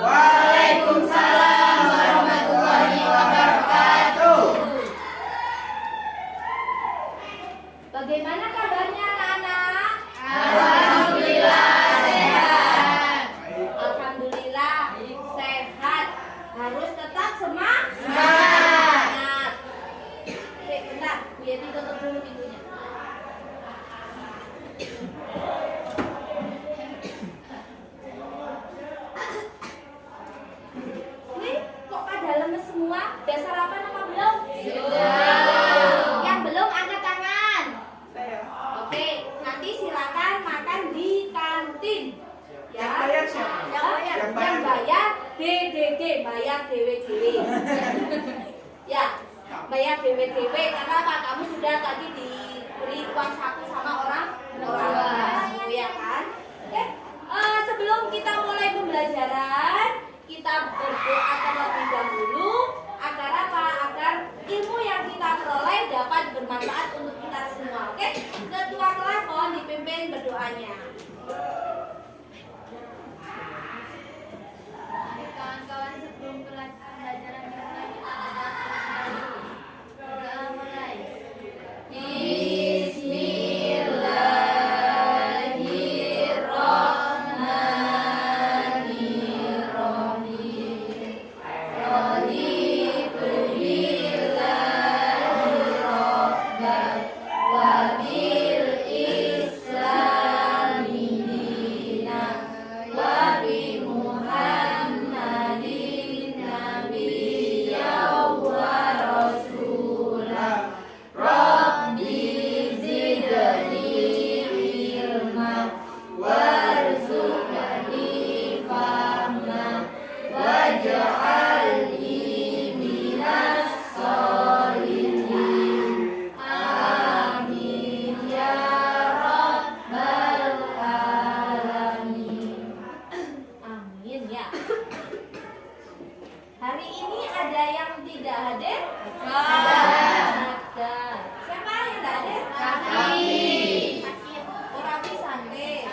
Waalaikumsalam warahmatullahi wabarakatuh. Bagaimana kabarnya anak-anak? Alhamdulillah sehat. Alhamdulillah sehat. Harus tetap semangat. Oke, bentar. Bu Yeti tutup dulu pintunya. Ini kok pada lemes semua? Udah sarapan apa belum? Sudah. Yang belum angkat tangan. Saya. Oke, nanti silakan makan di kantin. Yang bayar siapa? Yang bayar DDD, bayar dewe-dewe. Ya, bayar dewe-dewe karena apa? Kamu sudah tadi diberi uang saku sama orang tua, ya kan? Oke, sebelum kita mulai pembelajaran, kita berdoa terlebih dahulu agar apa? Agar ilmu yang kita peroleh dapat bermanfaat untuk kita semua. Oke, ketua kelas mohon dipimpin berdoanya. Kawan-kawan, sebelum pembelajaran dimulai kita ada doa mulai. Bismillahirrahmanirrahim. Raditu billahi rabban wa bil islami dinan wa bi Muhammadin nabiyyan wa rasulah. Rabbi zidni ilman warzuqni fahman waj'alni minas sholihin. Amin ya rabbal alamin. Amin ya. Hari ini ada yang tidak hadir? Ada. Siapa yang tidak hadir? Raffi. Oh, Raffi sakit.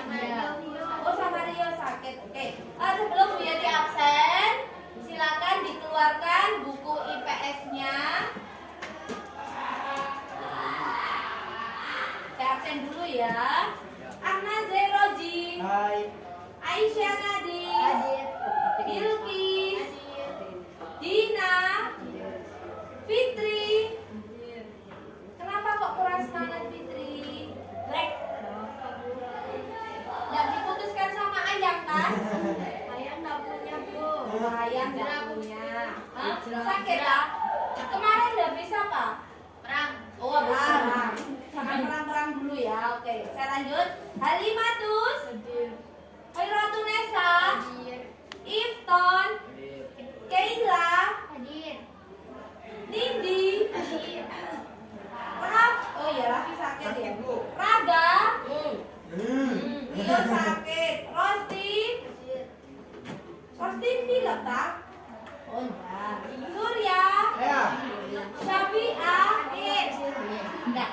Oh, sama Rio sakit. Oke. Sebelum Bu Yati absen, silakan dikeluarkan buku IPS-nya. Saya absen dulu ya. Anna Zeroji, Hai. Aisyah Nadis, Bilkis, Dina, Fitri. Kenapa kok kurang semangat Fitri? Nggak diputuskan sama ayam kan? Ayam nggak punya bu. Ayam nggak punya. Hah? Sakit tak? Kemarin udah bisa apa? Perang. Oh, perang. Jangan perang-perang dulu ya. Oke, saya lanjut. Halimatus, Khairatun-Nisa, Ifton, Keila, Hadir. Nindi, Hadir. Raf. Oh iya, Raffi sakit ya. Raga, Rio sakit. Rosti, Rosti pilek tak? Oh enggak. Surya, Ya. Syafi'ah, enggak.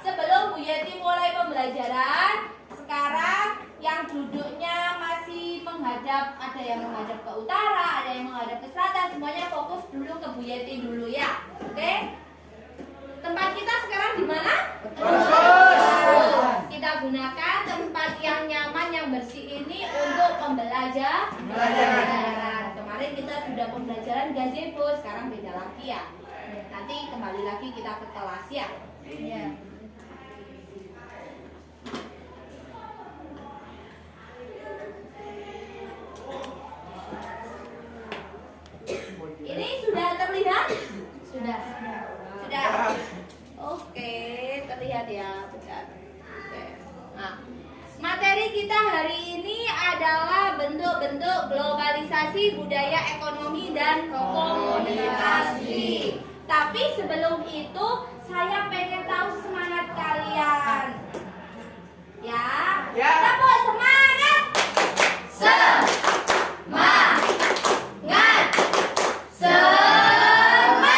Sebelum Bu Yeti mulai pembelajaran, sekarang yang duduknya masih menghadap, ada yang menghadap ke utara, ada yang menghadap ke selatan, semuanya fokus dulu ke Bu Yeti dulu ya. Oke? Tempat kita sekarang di mana? Kita gunakan tempat yang nyaman, yang bersih ini untuk pembelajaran. Kemarin kita sudah pembelajaran gazebo, sekarang beda lagi ya. Nanti kembali lagi kita ke kelas ya. Iya. Ini sudah terlihat? Sudah. Sudah. Oke, terlihat ya. Bentar. Oke. Nah, materi kita hari ini adalah bentuk-bentuk globalisasi budaya ekonomi dan komunikasi. Tapi sebelum itu saya pengen tahu semangat kalian. Ya. Ya. Tepuk semangat. Semangat. Semangat.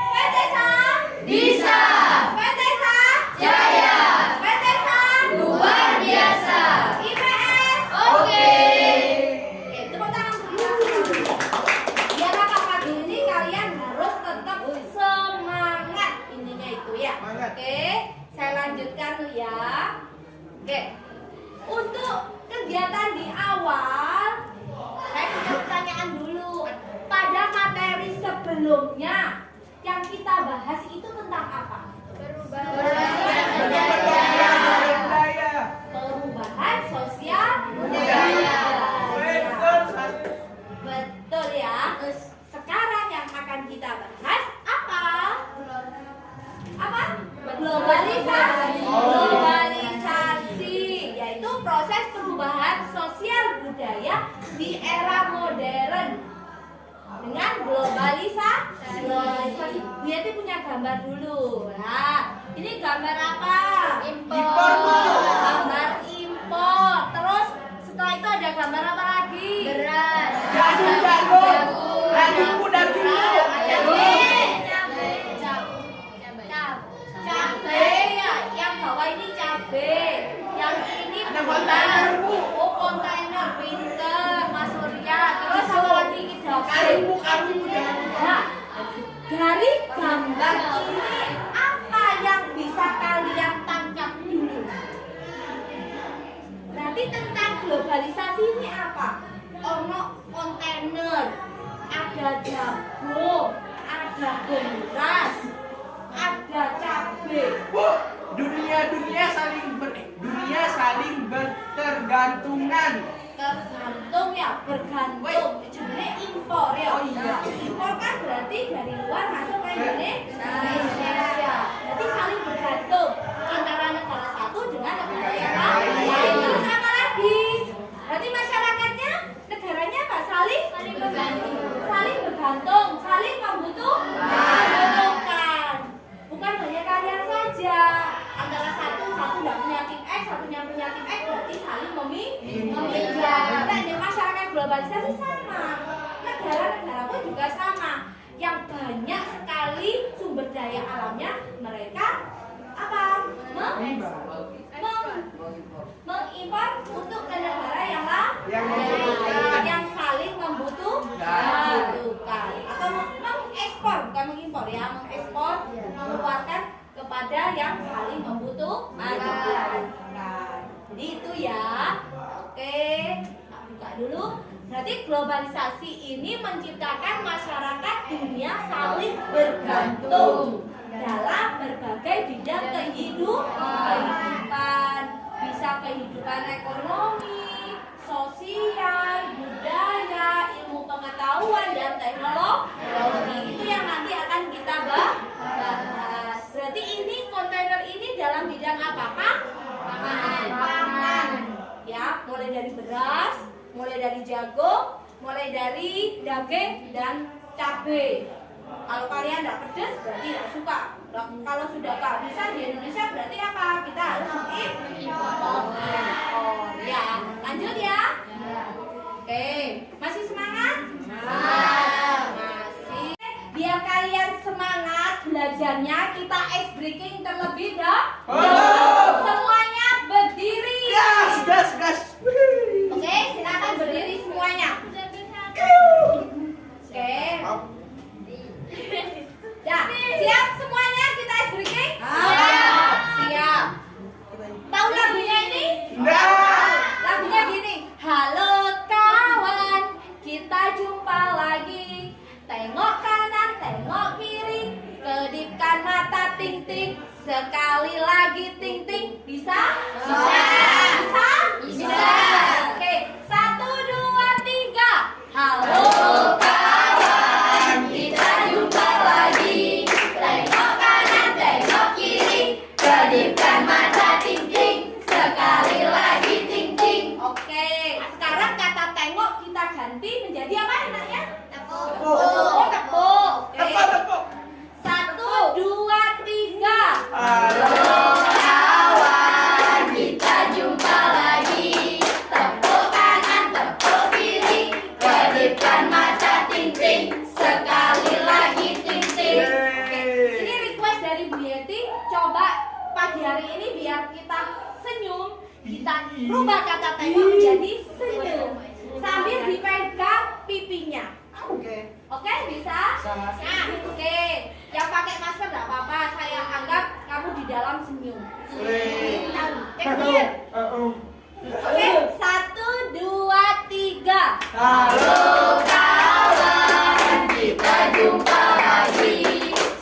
Petesa. Bisa. Petesa. Jaya. Petesa. Luar biasa. IPS. Oke. ya. Oke. Untuk kegiatan di awal, saya punya pertanyaan dulu. Pada materi sebelumnya yang kita bahas itu tentang apa? Perubahan sosial budaya. Betul ya. Sekarang yang akan kita bahas apa? Apa? Globalisasi. Globalisasi yaitu proses perubahan sosial budaya di era modern dengan globalisasi. Bu Yati punya gambar dulu. Nah, ini gambar apa? Impor. Gambar impor. Terus setelah itu ada gambar apa lagi? Beras. Jagung. Cabai ya, yang bawah ini cabai, yang ini Ada bulan. kontainer, Bu. Oh, kontainer, pinter, Mas Surya. Terus apa lagi kita? Karibu jangan lupa. Nah, dari gambar ini apa yang bisa kalian tangkap dulu? Berarti tentang globalisasi ini apa? Ono kontainer, ada jagung, ada beras, ada cabai. Bu, dunia saling bertergantungan. Tergantung ya, bergantung. Jadi impor ya. Oh iya. Impor kan berarti dari luar masuk ke Indonesia. Berarti saling bergantung antara negara satu dengan negara yang lain. Terus apa lagi? Berarti masyarakatnya, negaranya apa? Saling bergantung. Saling bergantung, saling membutuhkan. Bukan hanya kalian saja. Antara satu nggak punya tim X, satunya punya tim X, berarti saling meminjam. Nah, di masyarakat globalisasi sama. Negara-negara pun juga sama. Yang banyak sekali sumber daya alamnya, mereka apa? Mengimpor untuk ke negara yang lain, yang saling membutuhkan. Atau mengekspor, bukan mengimpor ya, mengekspor, mengeluarkan kepada yang saling membutuhkan. Jadi itu ya. Oke, tak buka dulu. Berarti globalisasi ini menciptakan masyarakat dunia saling bergantung dalam berbagai bidang kehidupan. Bisa kehidupan ekonomi, sosial, budaya, ilmu pengetahuan, dan teknologi. Itu yang nanti akan kita bahas. Berarti ini kontainer ini dalam bidang apa, Pak? Pangan. Ya, mulai dari beras, mulai dari jagung, mulai dari daging dan cabai. Kalau kalian tidak pedas berarti tidak suka. Kalau sudah tak bisa di Indonesia berarti apa? Kita harus impor. Ya, lanjut ya. Oke, masih semangat? Masih. Biar kalian semangat belajarnya, kita ice breaking terlebih dahulu. Semuanya berdiri. Gas. Oke, silakan berdiri semuanya. Oke. Ya, siap semuanya kita ice breaking? Siap. Tahu lagunya ini? Lagunya gini. Halo kawan, kita jumpa lagi. Tengok kanan, tengok kiri, kedipkan mata ting ting. Sekali lagi ting ting. Bisa? Bisa. Oke, 1, 2, 3. Halo kawan, kita jumpa lagi. Tengok kanan, tengok kiri, kedipkan mata ting ting. Sekali lagi ting ting. Oke, sekarang kata tengok kita ganti menjadi apa enaknya? Tepuk. Oke. Tepuk. 1, 2, 3. Halo kawan, kita jumpa lagi. Tepuk kanan, tepuk kiri, kedipkan mata ting ting. Sekali lagi ting ting. Oke, ini request dari Bu Yeti. Coba pagi hari ini biar kita senyum, kita rubah kata tengok menjadi senyum sambil dipegang pipinya. Oke, bisa? Oke, yang pakai masker nggak apa-apa. Saya anggap kamu di dalam senyum. Clear. Oke, 1, 2, 3. Halo kawan, kita jumpa lagi.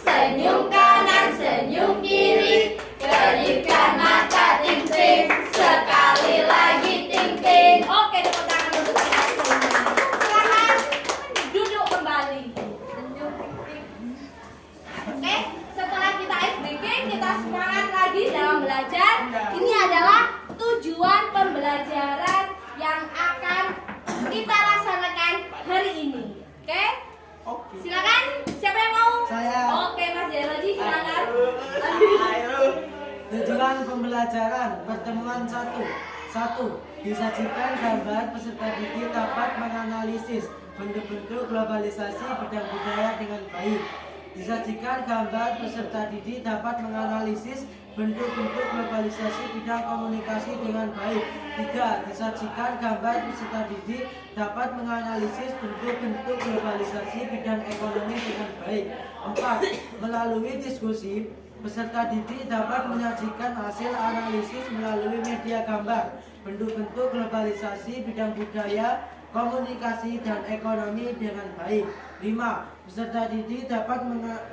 Senyum kanan, senyum kiri, kedipkan mata ting-ting, sekali lagi ting-ting. Oke, tepuk tangan untuk kita semua. Silakan duduk kembali. Oke, setelah kita ice breaking, kita semangat lagi dalam belajar. Ini adalah tujuan pembelajaran yang akan kita laksanakan hari ini. Oke? Silakan, siapa yang mau? Saya. Oke, Mas Jeroji, silakan. Ayo. Tujuan pembelajaran pertemuan 1. 1. Disajikan gambar peserta didik dapat menganalisis bentuk-bentuk globalisasi bidang budaya dengan baik. Disajikan gambar peserta didik dapat menganalisis bentuk-bentuk globalisasi bidang komunikasi dengan baik. 3. Disajikan gambar peserta didik dapat menganalisis bentuk-bentuk globalisasi bidang ekonomi dengan baik. 4. Melalui diskusi, peserta didik dapat menyajikan hasil analisis melalui media gambar, bentuk-bentuk globalisasi bidang budaya, komunikasi, dan ekonomi dengan baik. 5. Peserta didik dapat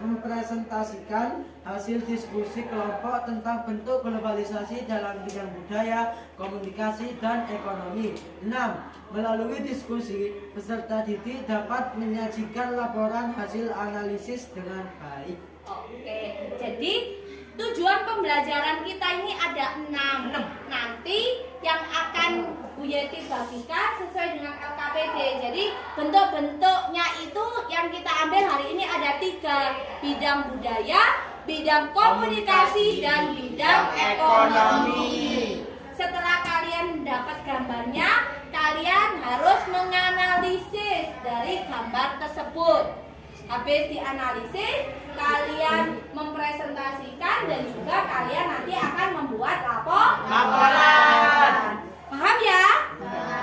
mempresentasikan hasil diskusi kelompok tentang bentuk globalisasi dalam bidang budaya, komunikasi, dan ekonomi. 6. Melalui diskusi, peserta didik dapat menyajikan laporan hasil analisis dengan baik. Oke, jadi tujuan pembelajaran kita ini ada 6. Nanti yang akan Bu Yeti bagikan sesuai dengan LKPD. Jadi bentuk-bentuknya itu yang kita ambil hari ini ada 3. Bidang budaya, bidang komunikasi, dan bidang ekonomi. Setelah kalian dapat gambarnya, kalian harus menganalisis dari gambar tersebut. Habis dianalisis, kalian mempresentasikan dan juga kalian nanti akan membuat laporan. Paham ya?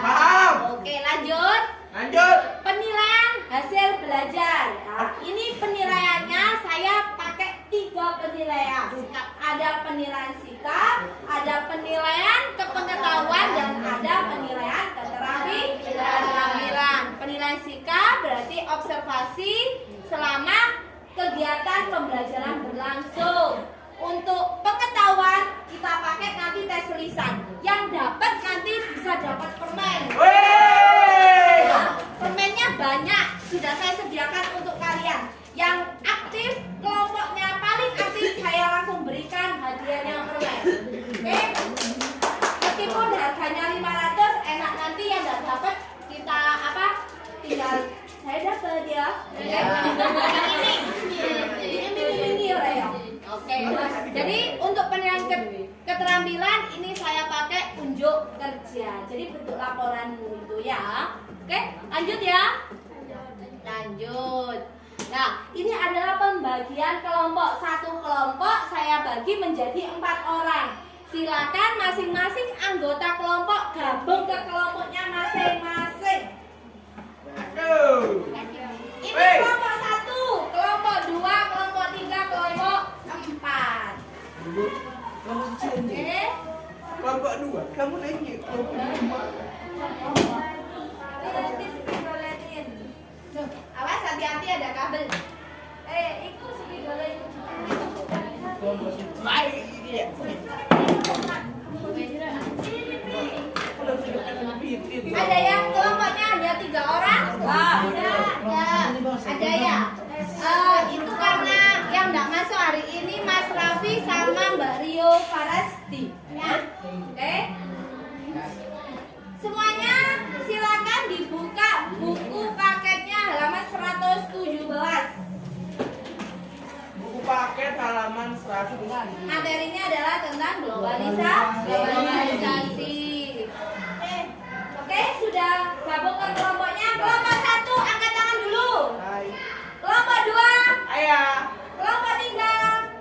Paham. Oke, lanjut. Lanjut. Penilaian hasil belajar. Nah, ini penilaiannya saya pakai 3 penilaian. Ada penilaian sikap, ada penilaian kepengetahuan, dan ada penilaian keterampilan. Penilaian sikap berarti observasi selama kegiatan pembelajaran berlangsung. Untuk pengetahuan kita pakai nanti tes lisan. Yang dapat nanti bisa dapat permen. Wey. Nah, permennya banyak, sudah saya sediakan untuk kalian. Yang aktif, kelompoknya paling aktif, saya langsung berikan hadiahnya permen. Oke? Meskipun harganya 500, enak nanti yang tidak dapat kita tinggal saya dapat ya. Ini ya. Oke. Jadi untuk penilaian keterampilan ini saya pakai unjuk kerja. Jadi bentuk laporanmu itu ya. Oke, lanjut ya. Lanjut. Nah, ini adalah pembagian kelompok. Satu kelompok saya bagi menjadi 4 orang. Silakan masing-masing anggota kelompok gabung ke kelompoknya masing-masing. Aduh. Ini kelompok 1, kelompok 2, kelompok 3, kelompok 4. Oke. Kelompok 2. Kamu nanya kelompok 2. Nanti spidoletin. Awas hati-hati ada kabel. Ikut spidoletin. Baik dia. Ada yang kelompoknya hanya 3 orang? Ada ya. Itu karena yang tidak masuk hari ini Mas Raffi sama Mbak Rio Farasti. Ya. Oke. Semuanya silakan dibuka buku paketnya halaman 117. Buku paket halaman 100. Materinya adalah tentang globalisasi. Oke, sudah gabung ke kelompoknya. Kelompok 1 angkat tangan dulu. Hai. Kelompok 2, Ayah. kelompok 3,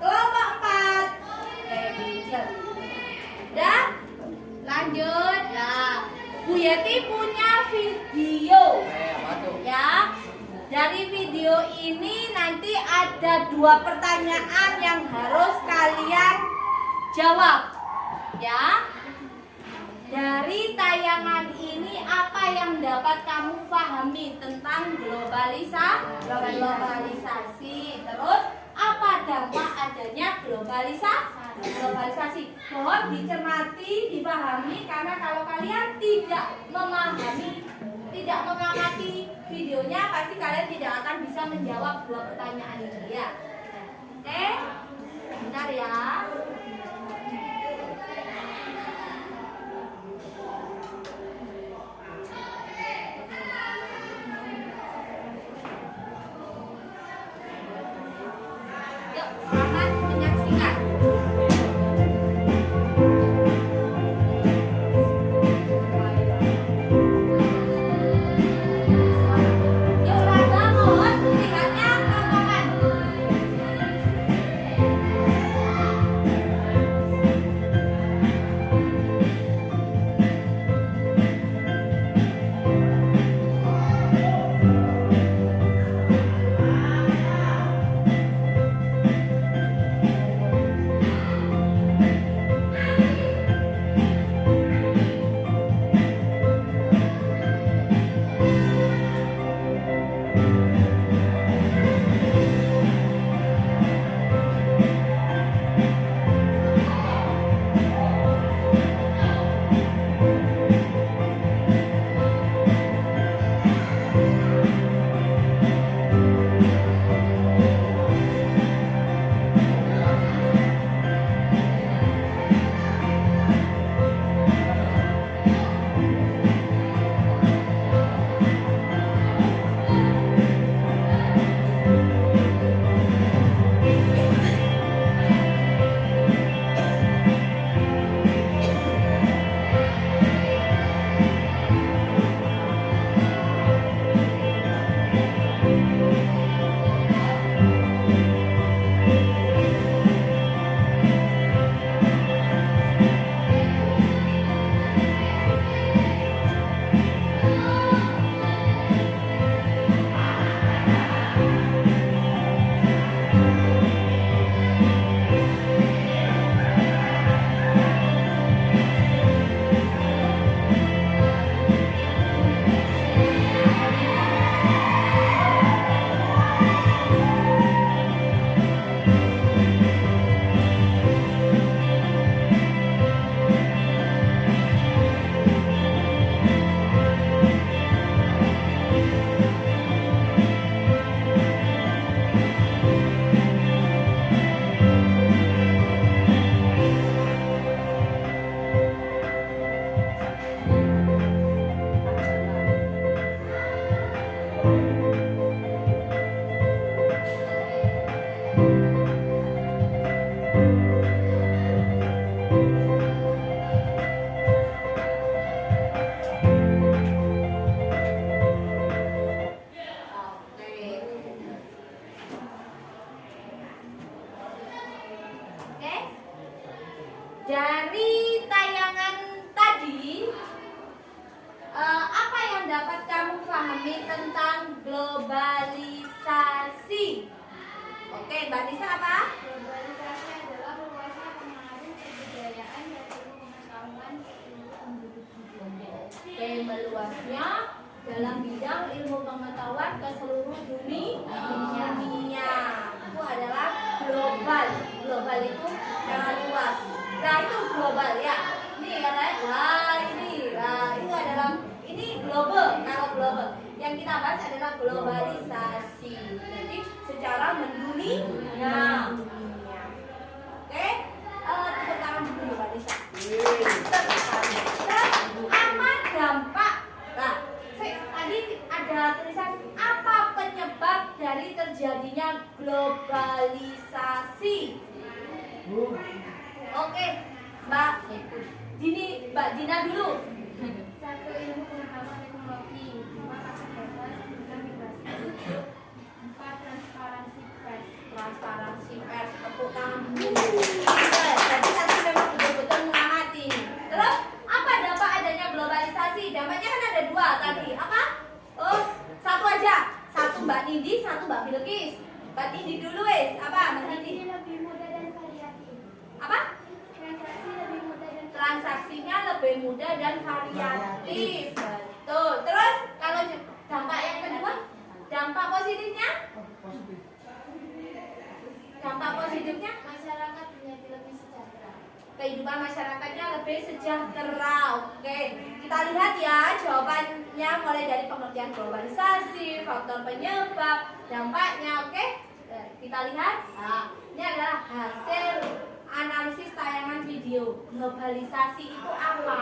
kelompok 4. Udah? Lanjut. Nah, Bu Yeti punya video. Ya. Dari video ini nanti ada 2 pertanyaan yang harus kalian jawab. Ya. Dari tayangan ini apa yang dapat kamu pahami tentang globalisasi? Terus apa dampak adanya globalisasi? Mohon dicermati, dipahami karena kalau kalian tidak mengamati videonya pasti kalian tidak akan bisa menjawab dua pertanyaan ini ya. Oke? Bentar ya. Yuk, selamat menyaksikan. Yuk, Raga, mohon lihatnya kelompokkan. Oke. Dari tayangan tadi, apa yang dapat kamu pahami tentang globalisasi? Oke, Mbak Nisa apa? Globalisasi adalah luasnya pengaruh kebudayaan dan ilmu pengetahuan seluruh penduduk dunia. Oke, meluasnya dalam bidang ilmu pengetahuan ke seluruh dunia. Itu adalah global. Global itu secara luas. Nah, itu global ya. Ini katanya, wah ini, nah itu adalah ini global. Kalau global, yang kita bahas adalah globalisasi. Jadi secara mendunia. Oke, tepuk tangan dulu Mbak Nisa. Terus apa dampak? Nah, tadi ada tulisan apa penyebab dari terjadinya globalisasi? Oke, Mbak Dina dulu. Satu, ilmu pengetahuan teknologi. 2, pasar bebas dan migrasi. 4, transparansi pers. Transparansi pers, tepuk tangan dulu. Jadi tadi memang betul-betul mengamati. Terus apa dampak adanya globalisasi? Dampaknya kan ada dua tadi. Apa? Oh, satu aja. Satu Mbak Nindi, satu Mbak Bilkis. Mbak Nindi dulu wes. Apa Mbak Nindi? Transaksi lebih mudah dan variatif. Apa? Transaksi lebih mudah dan variatif. muda dan variatif. Betul. Terus kalau dampak yang kedua, dampak positifnya? Dampak positifnya? Masyarakat menjadi lebih sejahtera. Kehidupan masyarakatnya lebih sejahtera. Oke, kita lihat ya jawabannya mulai dari pengertian globalisasi, faktor penyebab, dampaknya. Oke, kita lihat. Nah, ini adalah hasil analisis tayangan video. Globalisasi itu apa?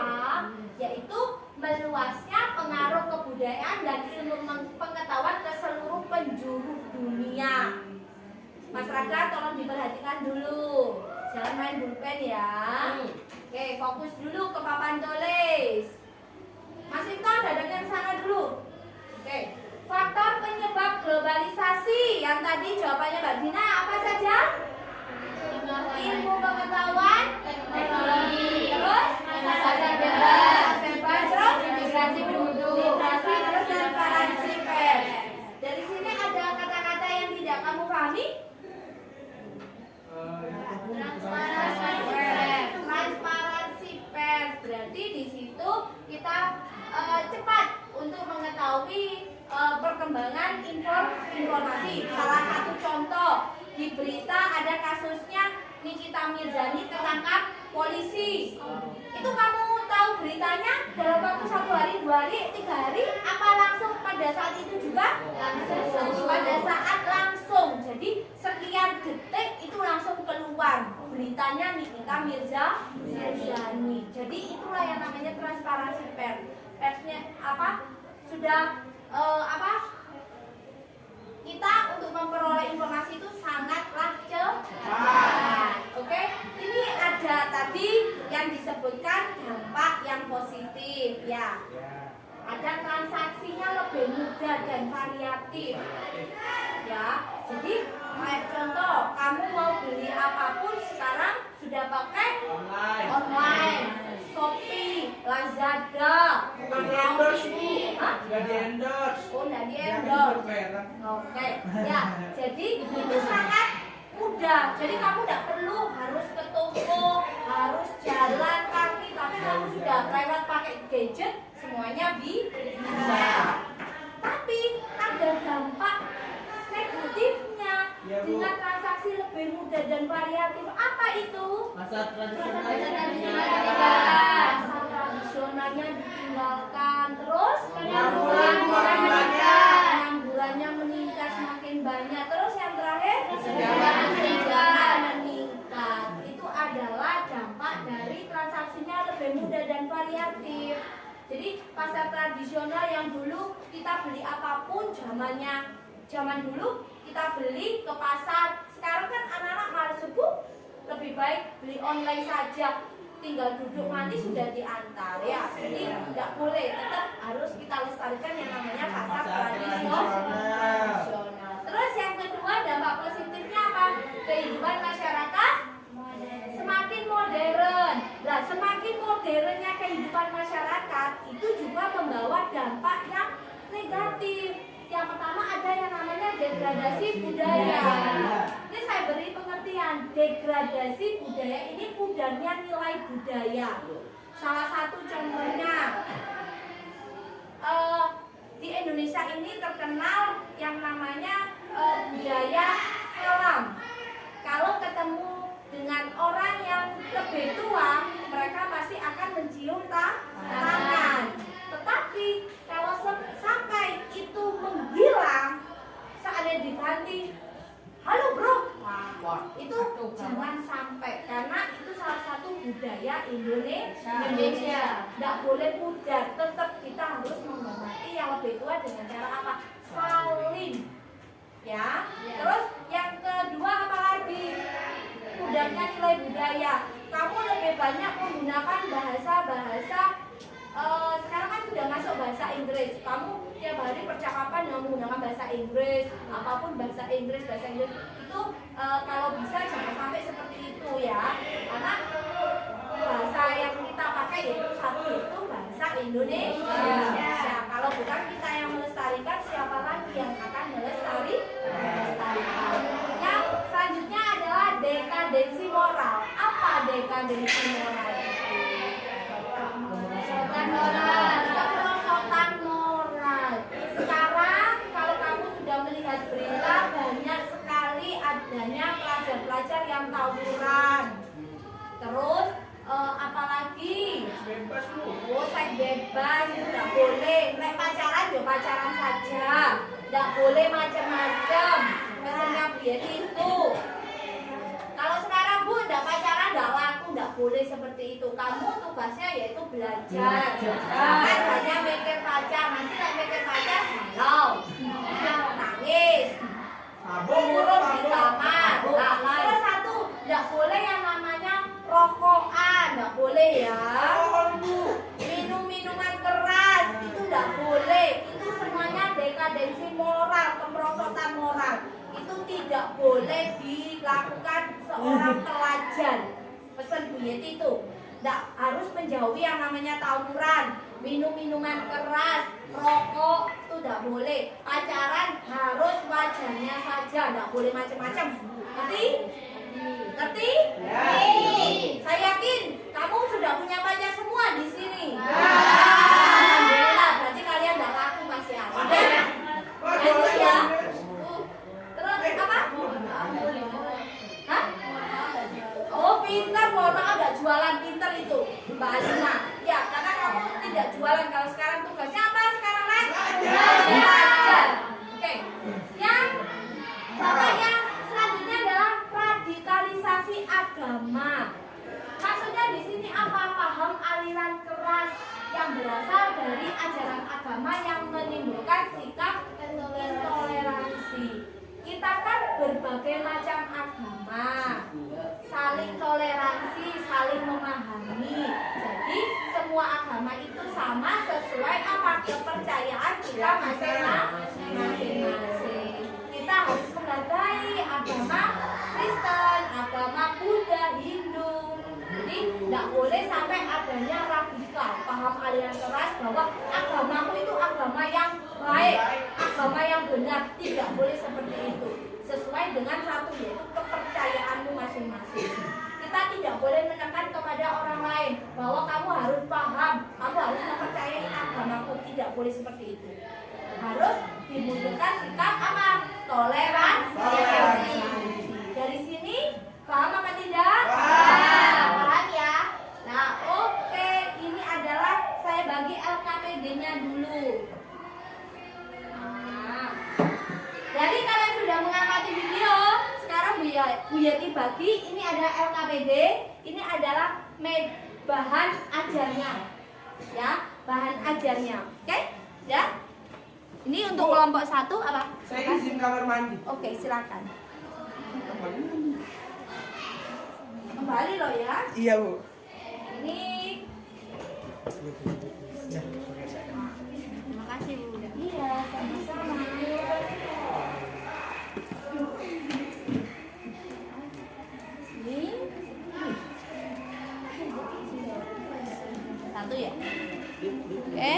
Yaitu meluasnya pengaruh kebudayaan dan ilmu pengetahuan ke seluruh penjuru dunia. Masyarakat tolong diperhatikan dulu. Jangan main pulpen ya. Oke, fokus dulu ke papan tulis. Mas Iftan, dadanya ke sana dulu. Oke, faktor penyebab globalisasi. Yang tadi jawabannya Mbak Dina apa saja? Ilmu pengetahuan, teknologi, terus masyarakat bebas, terus migrasi penduduk, migrasi, terus transparansi pers. Dari sini ada kata-kata yang tidak kamu pahami? Transparansi pers. Berarti di situ kita cepat untuk mengetahui perkembangan informasi. Salah satu contoh di berita ada kasusnya Nikita Mirzani tertangkap polisi. Itu kamu tahu beritanya dalam waktu 1 hari, 2 hari, 3 hari, apa langsung pada saat itu juga? Langsung. Pada saat langsung. Jadi sekian detik itu langsung keluar beritanya Nikita Mirzani. Jadi itulah yang namanya transparansi pers. Persnya apa? Sudah kita untuk memperoleh informasi itu sangatlah cepat. Oke, ini ada tadi yang disebutkan dampak yang positif ya. Ada transaksinya lebih mudah dan variatif ya. Jadi kayak contoh, kamu mau beli apapun sekarang sudah pakai online. Shopee, Lazada, Nggak di endorse, Bu. Hah? Nggak di endorse. Oh, nggak di endorse. Oke, ya. Jadi itu sangat mudah. Jadi kamu tidak perlu harus ke toko, harus jalan kaki, tapi kamu sudah lewat pakai gadget, semuanya bisa. Tapi ada dampak negatifnya Ya, Bu. dengan transaksi lebih mudah dan variatif. Apa itu? Pasar Pasar tradisionalnya ditinggalkan. Terus penganggurannya meningkat semakin banyak. Terus yang terakhir kesejahteraan meningkat. Itu adalah dampak dari transaksinya lebih mudah dan variatif. Jadi pasar tradisional yang dulu kita beli apapun zaman dulu kita beli ke pasar. Sekarang kan anak-anak malas subuh, lebih baik beli online saja. Tinggal duduk nanti sudah diantar ya. Jadi tidak boleh, tetap harus kita lestarikan yang namanya pasar tradisional. Terus yang kedua dampak positifnya apa? Kehidupan masyarakat semakin modern. Nah, semakin modernnya kehidupan masyarakat itu juga membawa dampak yang negatif. Yang pertama ada yang namanya degradasi budaya. Ini saya beri pengertian, degradasi budaya ini pudarnya nilai budaya. Salah satu contohnya di Indonesia ini terkenal yang namanya budaya salam. Kalau ketemu dengan orang yang lebih tua, mereka pasti akan mencium tangan. Tetapi kalau sampai itu menghilang, seandainya diganti, halo bro, itu jangan sampai, karena itu salah satu budaya Indonesia. Tidak boleh pudar, tetap kita harus menghormati yang lebih tua dengan cara apa? Saling. Ya. Terus yang kedua apa lagi? Pudarnya nilai budaya. Kamu lebih banyak menggunakan bahasa-bahasa sekarang kan sudah masuk bahasa Inggris. Kamu tiap hari percakapan dengan menggunakan bahasa Inggris, apapun bahasa Inggris itu kalau bisa jangan sampai seperti itu ya. Karena bahasa yang kita pakai yaitu satu, yaitu bahasa Indonesia. Kalau bukan kita yang melestarikan, siapa lagi yang akan melestarikan? Yang selanjutnya adalah dekadensi moral. Apa dekadensi moral itu? belajar yang tawuran. Terus apalagi? Bebas lu. Oh, seks bebas itu tidak boleh. Nek pacaran ya pacaran saja. Tidak boleh macam-macam. Pesannya biar itu. Kalau sekarang Bu, tidak pacaran, tidak laku, tidak boleh seperti itu. Kamu tugasnya yaitu belajar. Jangan hanya mikir pacar. Nanti nek mikir pacar, galau, nangis, burung di kamar. Nah, terus satu, tidak boleh yang namanya rokokan, tidak boleh ya. Minum-minuman keras itu tidak boleh. Itu semuanya dekadensi moral, kemerosotan moral. Itu tidak boleh dilakukan seorang pelajar. Pesan Bu Yeti itu tidak harus menjauhi yang namanya tawuran, minum-minuman keras, rokok itu tidak boleh. Pacaran harus wajarnya saja, tidak boleh macam-macam. Ngerti? Ngerti? Saya yakin kamu sudah punya pacar semua di sini. Alhamdulillah, berarti kalian tidak laku masih ada. Lanjut ya. Terus apa? Hah? Oh, pintar, mohon maaf, ada jualan pintar itu Mbak Alina. Ya, karena kamu tidak jualan. Kalau sekarang tugasnya apa sekarang lagi? Belajar. Oke. Yang selanjutnya adalah radikalisasi agama. Maksudnya di sini apa? Paham aliran keras yang berasal dari ajaran agama yang menimbulkan sikap intoleransi. Kita kan berbagai macam agama, saling toleransi, saling memahami. Jadi semua agama itu sama sesuai apa kepercayaan kita masing-masing. Kita harus menghargai agama Kristen, agama Buddha, Hindu. Jadi tidak boleh sampai adanya radikal, paham aliran keras bahwa agamaku itu agama yang baik, agama yang benar. Tidak boleh seperti itu. Sesuai dengan satu, yaitu kepercayaanmu masing-masing. Kita tidak boleh menekan kepada orang lain bahwa kamu harus paham, kamu harus mempercayai agamaku. Tidak boleh seperti itu. Harus dimunculkan sikap apa? Toleransi. Dari sini paham apa tidak? Paham ya. Nah, oke, ini adalah saya bagi LKPD-nya dulu. Nah, jadi kalian sudah mengamati video. Sekarang Bu Yeti bagi, ini ada LKPD, ini adalah bahan ajarnya. Ya, bahan ajarnya. Oke? Ya. Ini untuk kelompok 1 apa? Saya izin kamar mandi. Oke, silakan. Kembali loh ya. Iya, Bu. Ini. Terima kasih Bu. Iya, sama-sama. Ini. Satu ya. Oke.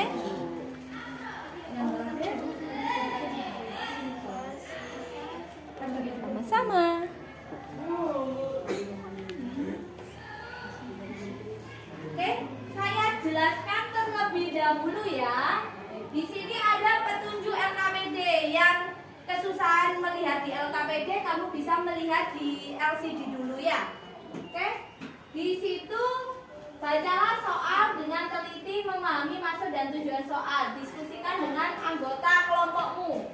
Sama-sama. Oke, saya jelaskan terlebih dahulu ya. Di sini ada petunjuk LKPD. Yang kesusahan melihat di LKPD, kamu bisa melihat di LCD dulu ya. Oke, di situ bacalah soal dengan teliti, memahami maksud dan tujuan soal. Diskusikan dengan anggota kelompokmu.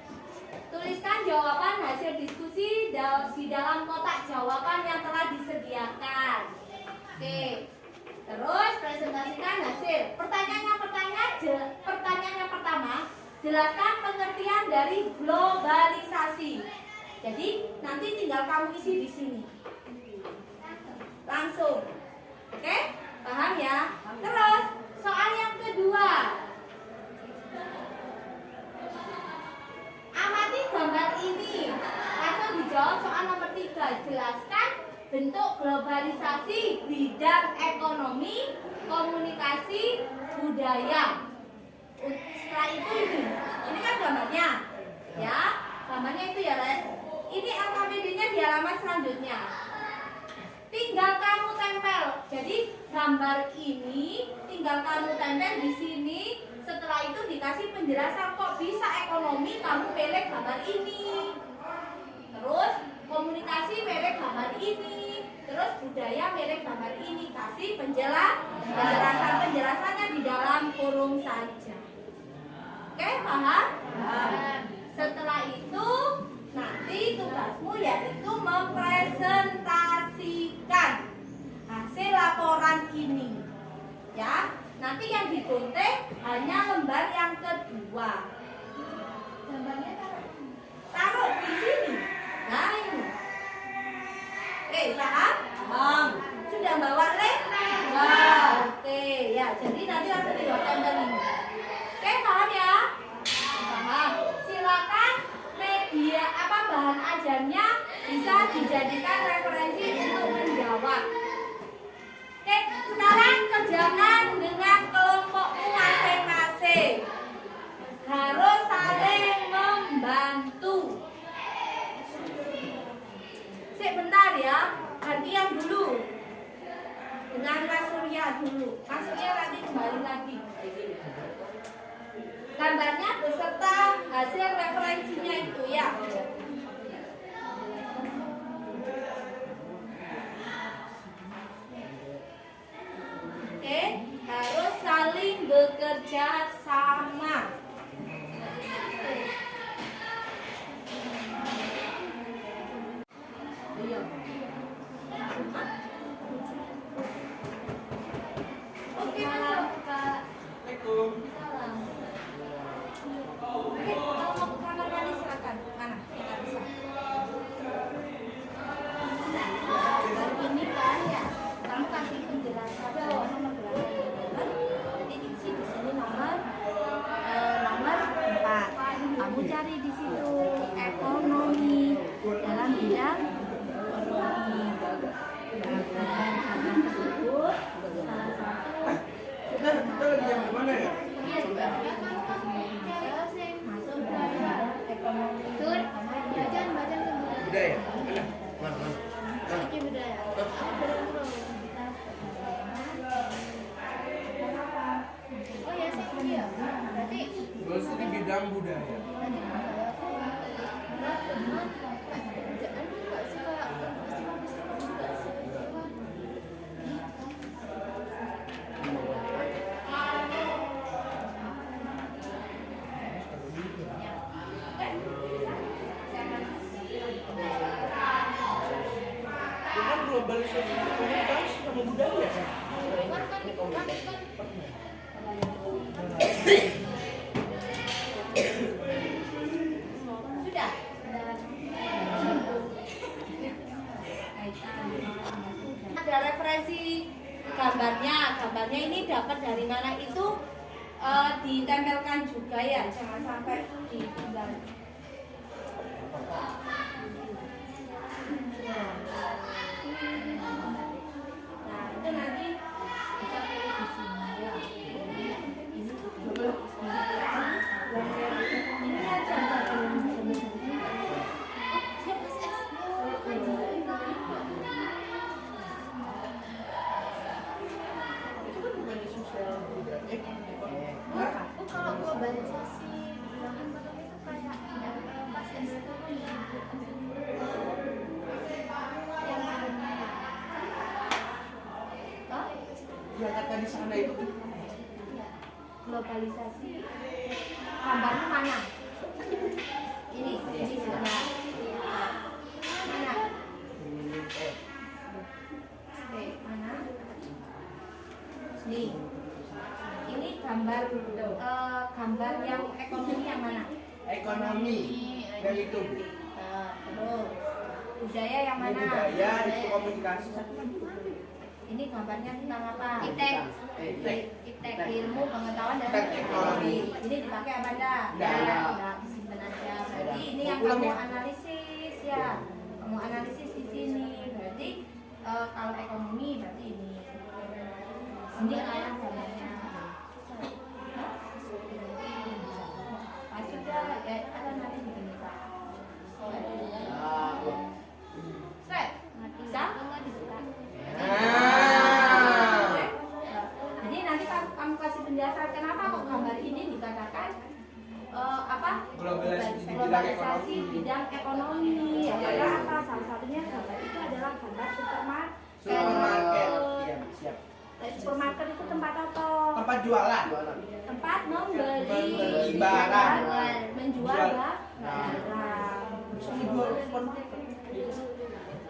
Tuliskan jawaban hasil diskusi di dalam kotak jawaban yang telah disediakan. Oke. Terus presentasikan hasil. Pertanyaan yang pertama, jelaskan pengertian dari globalisasi. Jadi nanti tinggal kamu isi di sini. Langsung. Oke? Paham ya? Terus soal yang kedua. Amati gambar ini. Langsung dijawab soal nomor 3. Jelaskan bentuk globalisasi bidang ekonomi, komunikasi, budaya. Setelah itu ini kan gambarnya, ya, gambarnya itu ya, Len. Ini LKPD-nya di halaman selanjutnya. Tinggal kamu tempel. Jadi gambar ini tinggal kamu tempel di sini. Setelah itu dikasih penjelasan kok bisa ekonomi, kamu pilih gambar ini. Terus komunikasi mirip gambar ini, terus budaya mirip gambar ini. Kasih penjelasannya di dalam kurung saja. Oke, paham? Setelah itu nanti tugasmu yaitu mempresentasikan hasil laporan ini. Ya, nanti yang digunting hanya lembar yang kedua. Gambarnya Taruh di sini. Nah ini. Paham? Paham. Sudah bawa lem? Oke, ya. Jadi nanti langsung ditempel ini. Oke, paham ya? Paham. Silakan media bahan ajarnya bisa dijadikan referensi untuk menjawab. Oke, sekarang kerjakan dengan kelompokmu masing-masing. Harus saling membantu. Sebentar ya, gantian dulu dengan Mas Surya dulu. Mas Surya nanti kembali lagi. Gambarnya beserta hasil referensinya itu ya. Oke, harus saling bekerja sama. Oke, masuk Kak. Assalamualaikum. Oke, kalau mau ke kamar mandi silakan. Mana? Kita bisa. Nah, ini kan ya, kamu kasih penjelasan bahwa nomor berapa. Jadi di sini nomor 4. Kamu cari di situ ekonomi dalam bidang ekonomi. Bahan tersebut salah satu. Kita lagi yang mana ya? Masuk dalam ekonomi. bacaan Budaya. Mana? Oke, budaya. Oh ya, saya berarti Terus di bidang budaya. Dengan globalisasi komunikasi sama budaya. Sudah. Ada referensi gambarnya. Gambarnya ini dapat dari mana itu ditempelkan juga ya, jangan sampai ditinggal. Nah, itu nanti bisa pilih di sini ya. Ini aja kalau globalisasi belahan ekonomi itu kayak pas ekonomi yang Yang di sana itu globalisasi gambarnya mana? Ini sebelah mana? Oke, mana? Nih, ini gambar gambar yang ekonomi yang mana? ekonomi yang itu. Terus budaya yang mana? Budaya itu komunikasi. Ini gambarnya tentang apa? Iptek. Ilmu pengetahuan dan Teknologi. Ini dipakai apa enggak? Enggak. Enggak, disimpan aja. Berarti ini yang kamu analisis ya. Kamu analisis di sini. Berarti kalau ekonomi berarti ini. Ini kayak gambarnya. Pas sudah ya ada nanti begini Pak. Set. Bisa? Jadi nanti kamu kasih penjelasan kenapa kok gambar ini dikatakan apa? Globalisasi bidang ekonomi. Ya, karena apa? Salah satunya gambar itu adalah gambar supermarket. Iya, siap. Supermarket itu tempat apa? Tempat jualan. Tempat membeli barang. menjual barang. Jual supermarket.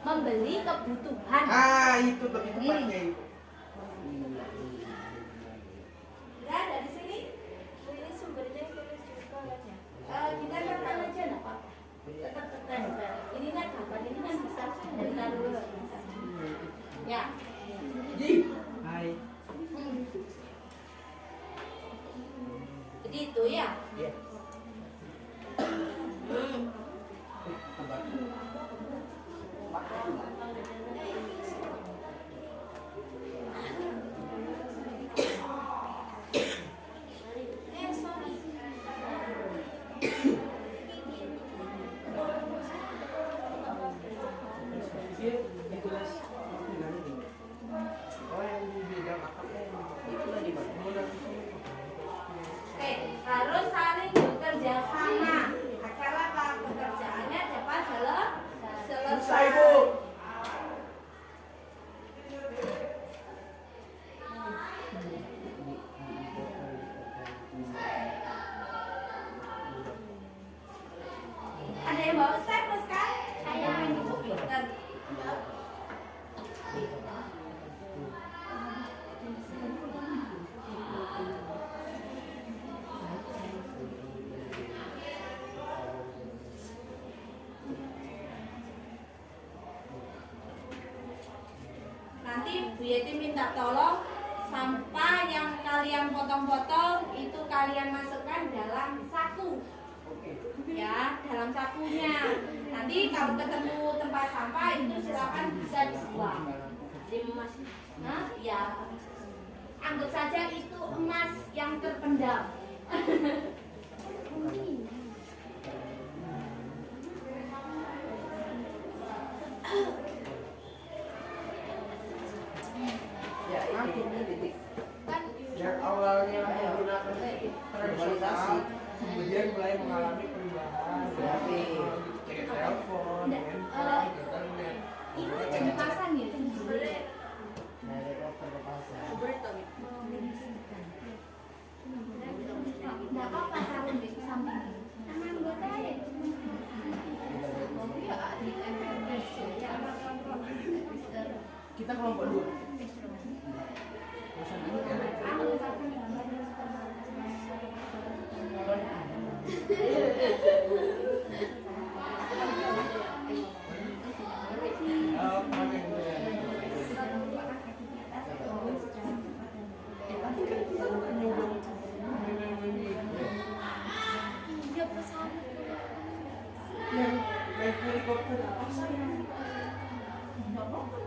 Membeli kebutuhan. Ah, itu lebih tepatnya itu. Ya, dari sini Ini sumbernya tulis juga kan ya. kita tekan aja nggak apa-apa. Tetap tekan. Ini kan gambar ini kan bisa bentar dulu. Ya. Ji. Hai. Jadi itu ya. Iya. Oh, yang di bidang apa? Itu tadi, Bang. Oke, harus saling bekerja sama. Acara apa pekerjaannya cepat selesai. Bu. Ada yang bawa staples kan? Saya pinter. Nanti Bu Yeti minta tolong sampah yang kalian potong-potong itu kalian masukkan dalam saku. Ya, dalam sakunya. Nanti kalau ketemu tempat sampah itu silakan bisa dibuang. Nah, ya. Anggap saja itu emas yang terpendam. Ya, ini titik. Kan Yang awalnya menggunakan globalisasi, kemudian mulai mengalami perubahan. Berarti kayak telepon, handphone, internet. Ini jadi pasang ya. Enggak apa-apa taruh di samping. tangan gue tadi. Kita kelompok dua. Dia pesawat. Naik helikopter. Enggak apa-apa.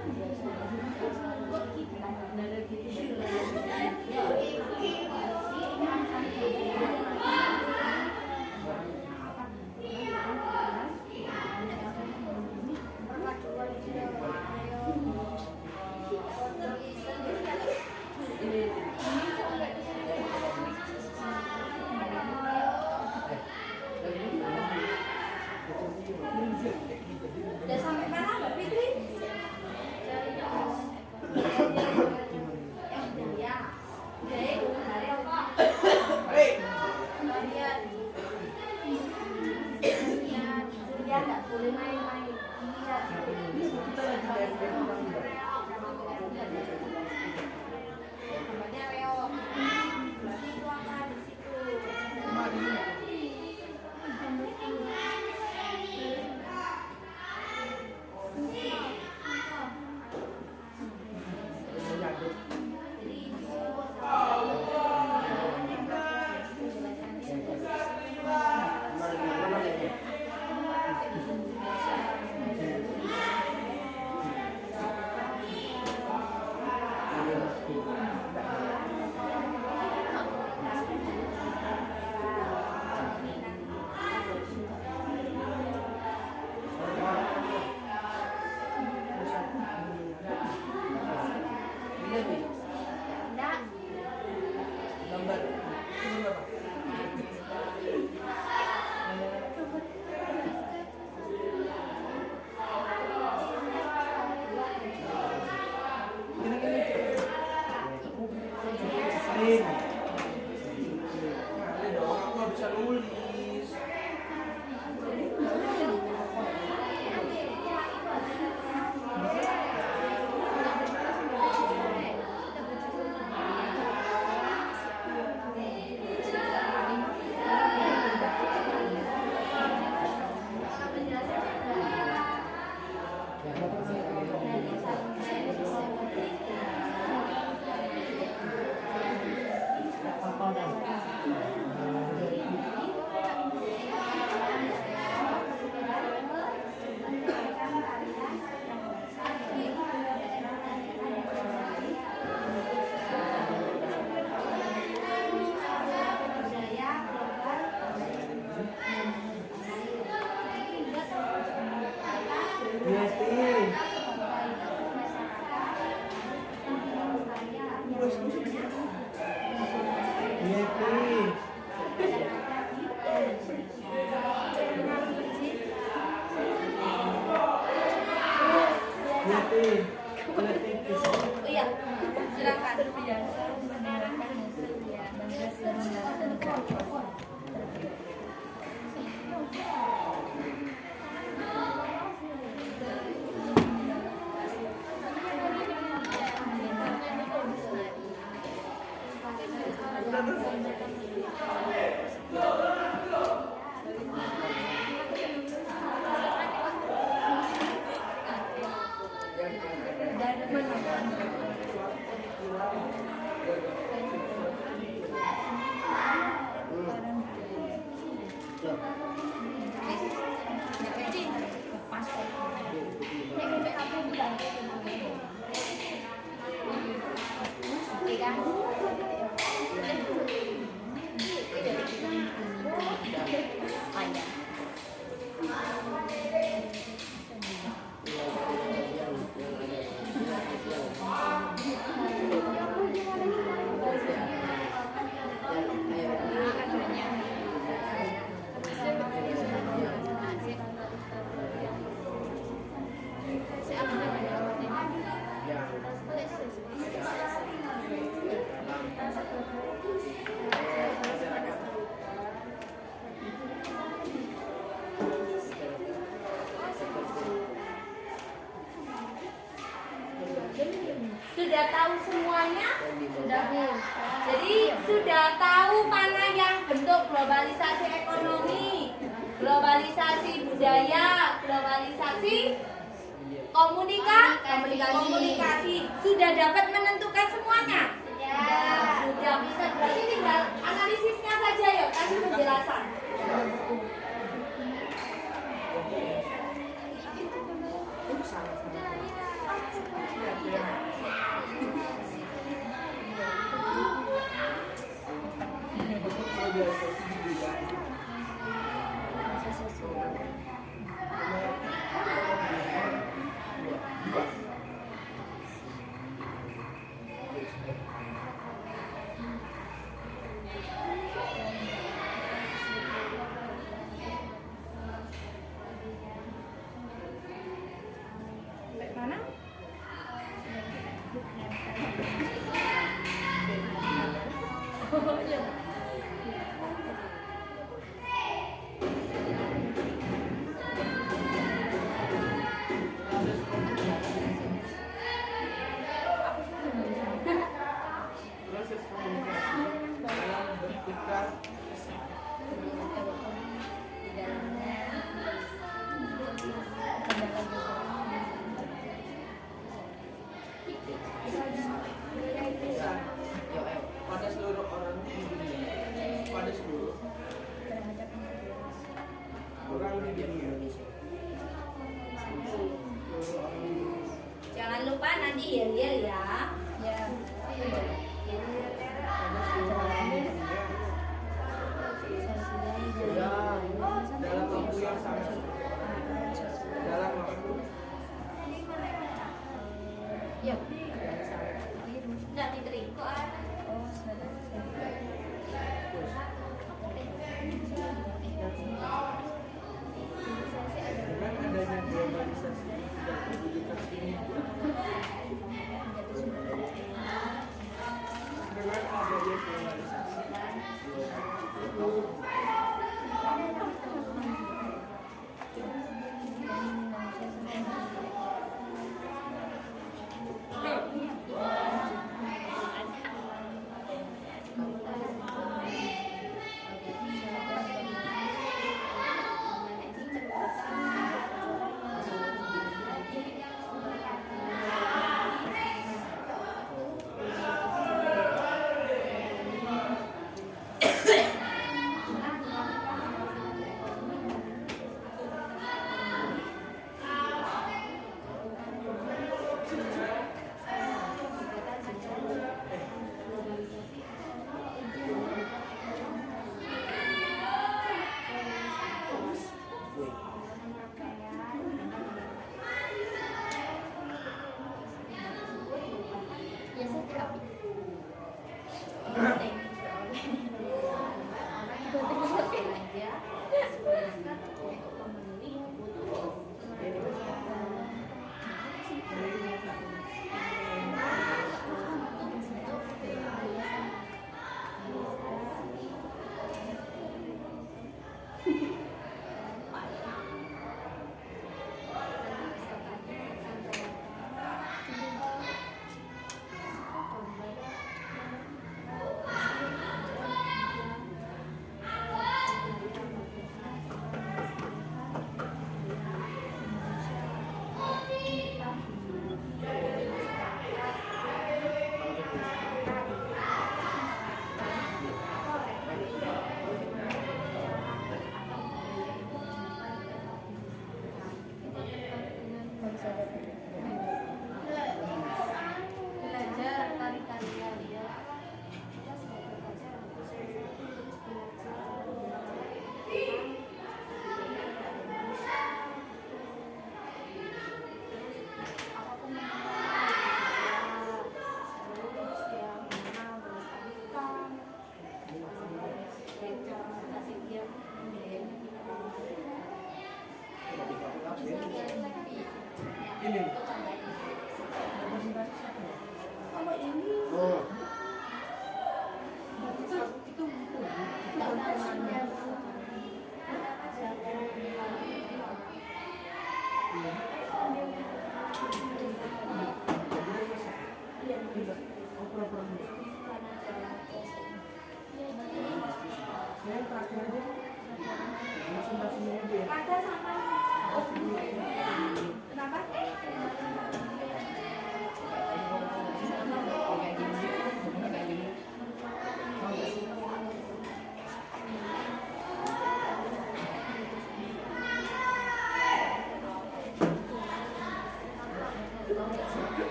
Oh iya, silakan. Terbiasa menerangkan musuh ya, bangga dan terbiasa. Sudah tahu semuanya? Sudah, Bu. Jadi sudah tahu mana yang bentuk globalisasi ekonomi, globalisasi budaya, globalisasi komunikasi. Sudah dapat menentukan semuanya? Ya. Sudah bisa, berarti tinggal analisisnya saja ya, kasih penjelasan. Mana? Oh, iya. Proses komunikasi dalam bertukar Di dalamnya pada seluruh orang di dunia, pada seluruh orang di dunia. Jangan lupa nanti yel ya. ya. Dalam waktu yang sama, dalam waktu Ya. Nggak diterima kok. Oh, salah. dengan adanya globalisasi dan pendidikan ini, dengan adanya globalisasi Belajar kali-kalian ya. Kita sebagai pelajar harus terus apapun yang terus yang mana melestarikan kasih dia Ini. kalau ini Oh. Saya terakhir aja. Masing-masing aja ya. ada sama kenapa?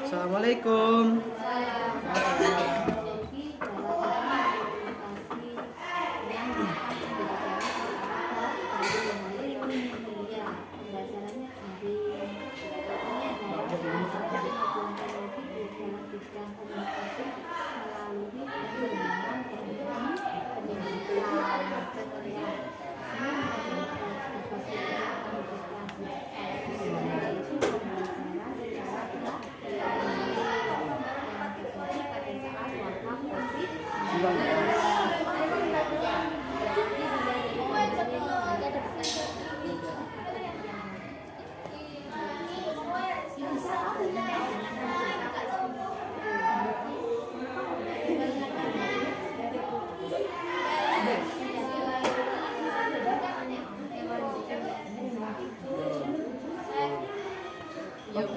Assalamualaikum.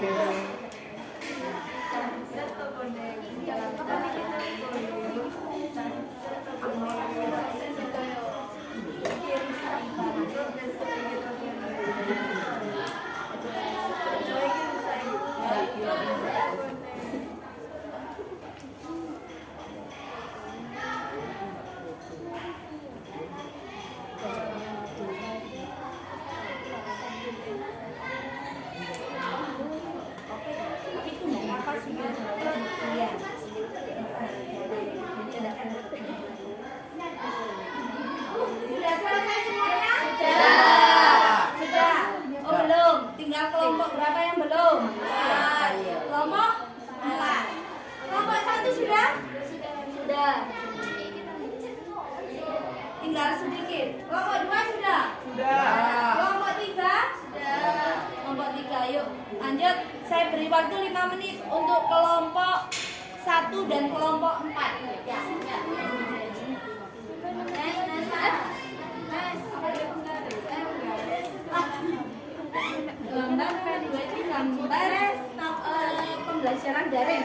Oke. waktu 5 menit untuk kelompok 1 dan kelompok 4. Ya. Gambar kedua itu gambar pembelajaran daring.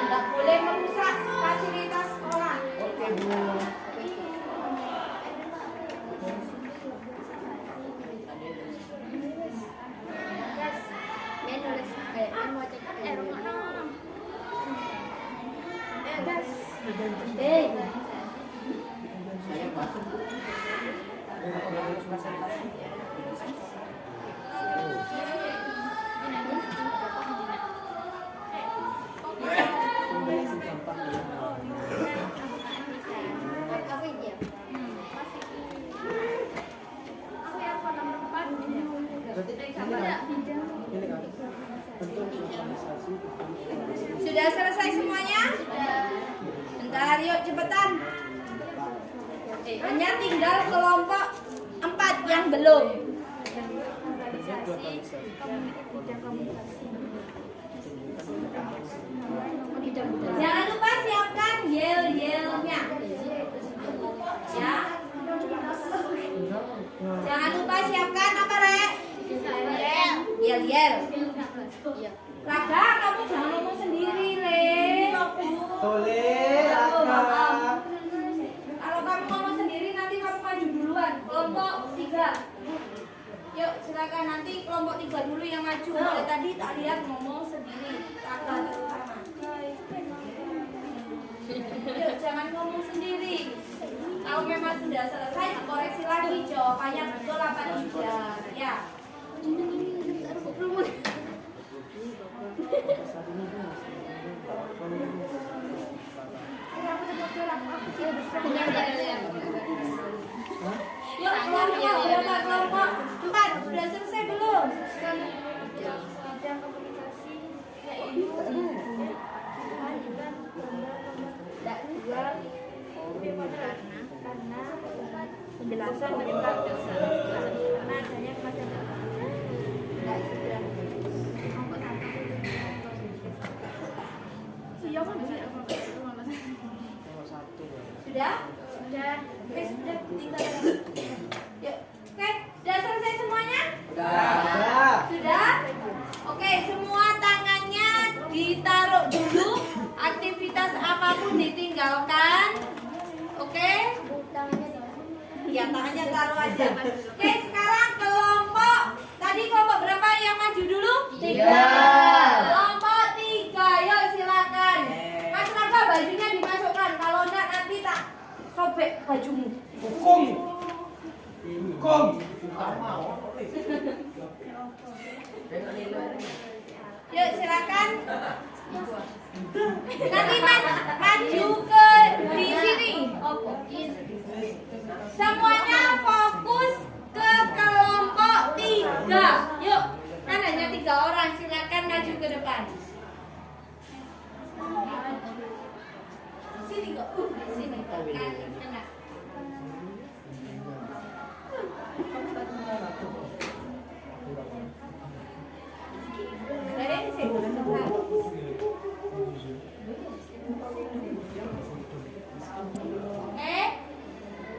Nggak boleh merusak fasilitas sekolah. Sudah selesai semuanya? Bentar, yuk cepetan. Hanya tinggal kelompok 4 yang belum. Jangan lupa siapkan yel-yelnya. Ya. Jangan lupa siapkan apa, Rek? Yel-yel. Raga, kamu jangan ngomong sendiri, Rek. Boleh, Raka. Kalau kamu ngomong sendiri nanti kamu maju duluan. Kelompok 3. Yuk, silakan nanti kelompok 3 dulu yang maju. Mulai tadi tak lihat ngomong sendiri. Raga terutama. Yuk, jangan ngomong sendiri. Kalau memang sudah selesai, koreksi lagi jawabannya betul apa tidak. Ya. Yuk, kelompok kelompok 4 sudah selesai belum? Bidang komunikasi yaitu karena penjelasan tentang karena adanya kepada Sudah? Sudah. Oke, sudah tinggal. Yuk. Oke, sudah selesai semuanya? Sudah. Sudah? Oke, semua tangannya ditaruh dulu. Aktivitas apapun ditinggalkan. Oke? Ya, tangannya taruh aja. Oke, sekarang kelompok. Tadi kelompok berapa yang maju dulu? 3. Kelompok 3. robek bajumu. Hukum. Hukum. Yuk silakan. Nanti maju ke di sini. Semuanya fokus ke kelompok 3. Yuk, kan hanya 3 orang. Silakan maju ke depan. Sini kok. Sini. Enak.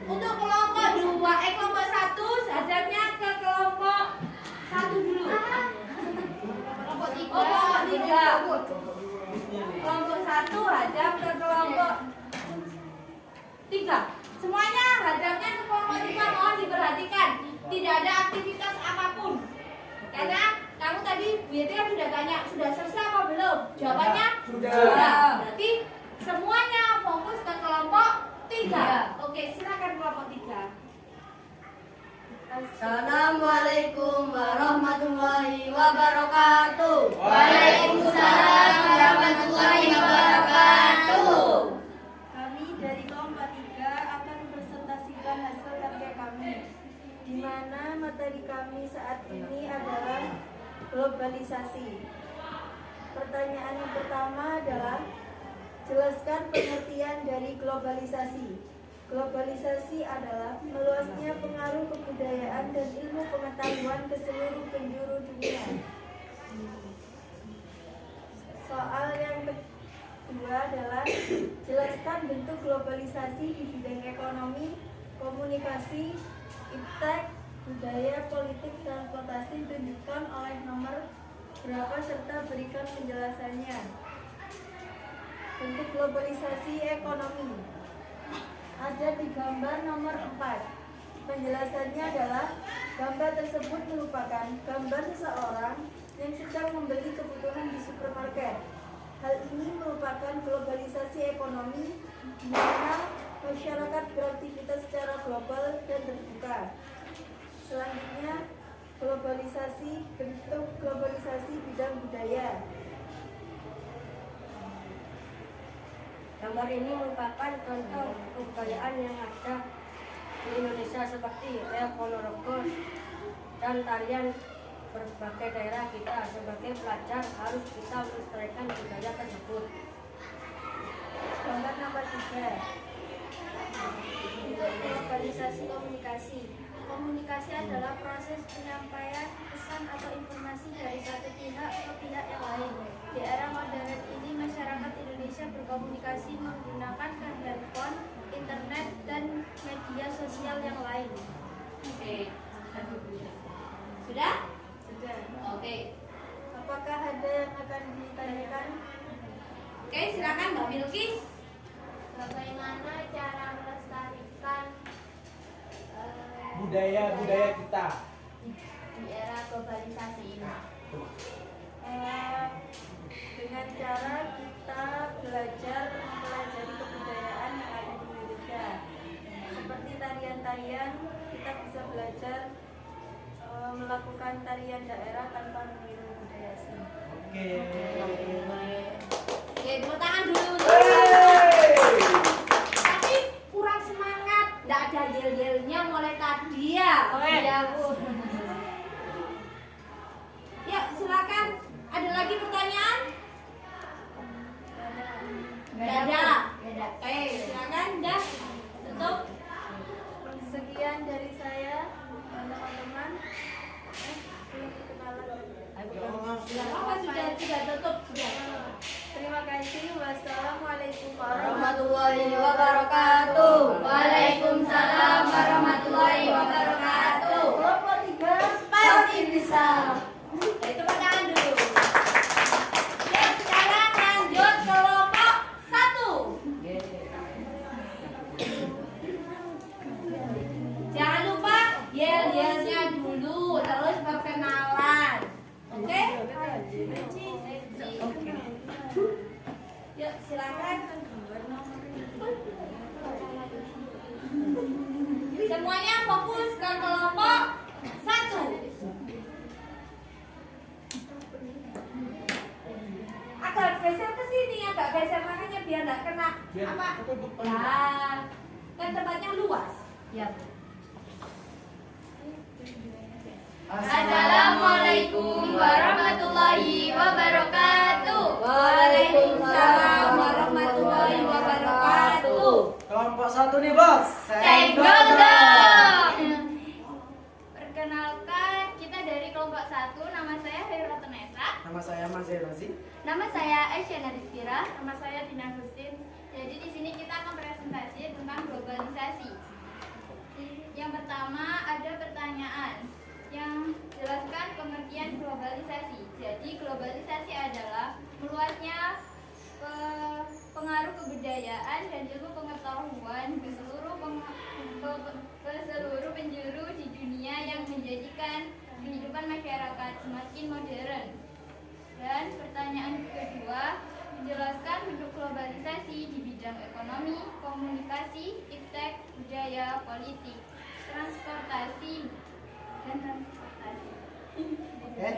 Untuk kelompok 2, kelompok 1, hadapnya ke kelompok 1 dulu. Kelompok 3. Kelompok 1 hadap ke kelompok 3. Semuanya hadapnya ke kelompok 3, mohon diperhatikan. Tidak ada aktivitas apapun. Karena kamu tadi Bu Yeti kan sudah tanya, sudah selesai apa belum? Jawabannya sudah. Berarti semuanya fokus ke kelompok 3. Oke, silakan kelompok 3. Assalamualaikum warahmatullahi wabarakatuh. Waalaikumsalam warahmatullahi wabarakatuh. Kami dari kelompok 3 akan presentasikan hasil karya kami, di mana materi kami saat ini adalah globalisasi. Pertanyaan yang pertama adalah jelaskan pengertian dari globalisasi. Globalisasi adalah meluasnya pengaruh kebudayaan dan ilmu pengetahuan ke seluruh penjuru dunia. Soal yang kedua adalah jelaskan bentuk globalisasi di bidang ekonomi, komunikasi, iptek, budaya, politik, transportasi. Tunjukkan oleh nomor berapa serta berikan penjelasannya. Bentuk globalisasi ekonomi ada di gambar nomor 4. Penjelasannya adalah gambar tersebut merupakan gambar seseorang yang sedang membeli kebutuhan di supermarket. Hal ini merupakan globalisasi ekonomi di mana masyarakat beraktivitas secara global dan terbuka. Selanjutnya, globalisasi, bentuk globalisasi bidang budaya. Gambar ini merupakan contoh kebudayaan yang ada di Indonesia seperti reok Ponorogo dan tarian berbagai daerah. Kita sebagai pelajar harus bisa melestarikan budaya tersebut. Gambar nomor 3. Globalisasi komunikasi. Komunikasi adalah proses penyampaian pesan atau informasi dari satu pihak ke pihak yang lain. Di era modern ini, masyarakat Indonesia berkomunikasi menggunakan handphone, internet, dan media sosial yang lain. Oke. Sudah? Sudah. Oke. Apakah ada yang akan ditanyakan? Oke, silakan Mbak Bilkis. Bagaimana cara melestarikan Budaya kita. di era globalisasi ini? Dengan cara kita belajar mempelajari kebudayaan yang ada di Indonesia, seperti tarian-tarian, kita bisa belajar melakukan tarian daerah tanpa meniru budaya asing. Oke. Oke, tepuk tangan dulu. Tapi kurang semangat, nggak ada yel-yelnya mulai tadi ya. Ya, Bu. Yuk, silakan. Ada lagi pertanyaan? Nggak ada. Oke, silakan. Dah, tutup. Sekian dari saya, teman-teman. Belum kenalan. Apa sudah tutup sudah? Terima kasih. Wassalamualaikum Warahmatullahi wabarakatuh. Waalaikumsalam warahmatullahi wabarakatuh. Kelompok 3 fokus ke kelompok 1. Agak geser ke sini, agak geser makanya biar nggak kena Biar apa? ketutup. Ya, kan tempatnya luas. Ya. Assalamualaikum warahmatullahi wabarakatuh. Waalaikumsalam warahmatullahi wabarakatuh. Kelompok 1 nih bos. Senggol dong. Perkenalkan, kita dari kelompok 1. Nama saya Hairul Tenesa. Nama saya Mas Erosi. Nama saya Aisyah Narizkira. Nama saya Dina Agustin. Jadi di sini kita akan presentasi tentang globalisasi. Yang pertama ada pertanyaan yang jelaskan pengertian globalisasi. Jadi globalisasi adalah meluasnya pengaruh kebudayaan dan ilmu pengetahuan ke seluruh penjuru di dunia yang menjadikan kehidupan masyarakat semakin modern. Dan pertanyaan kedua menjelaskan bentuk globalisasi di bidang ekonomi, komunikasi, iptek, budaya, politik, transportasi, dan transportasi. Oke.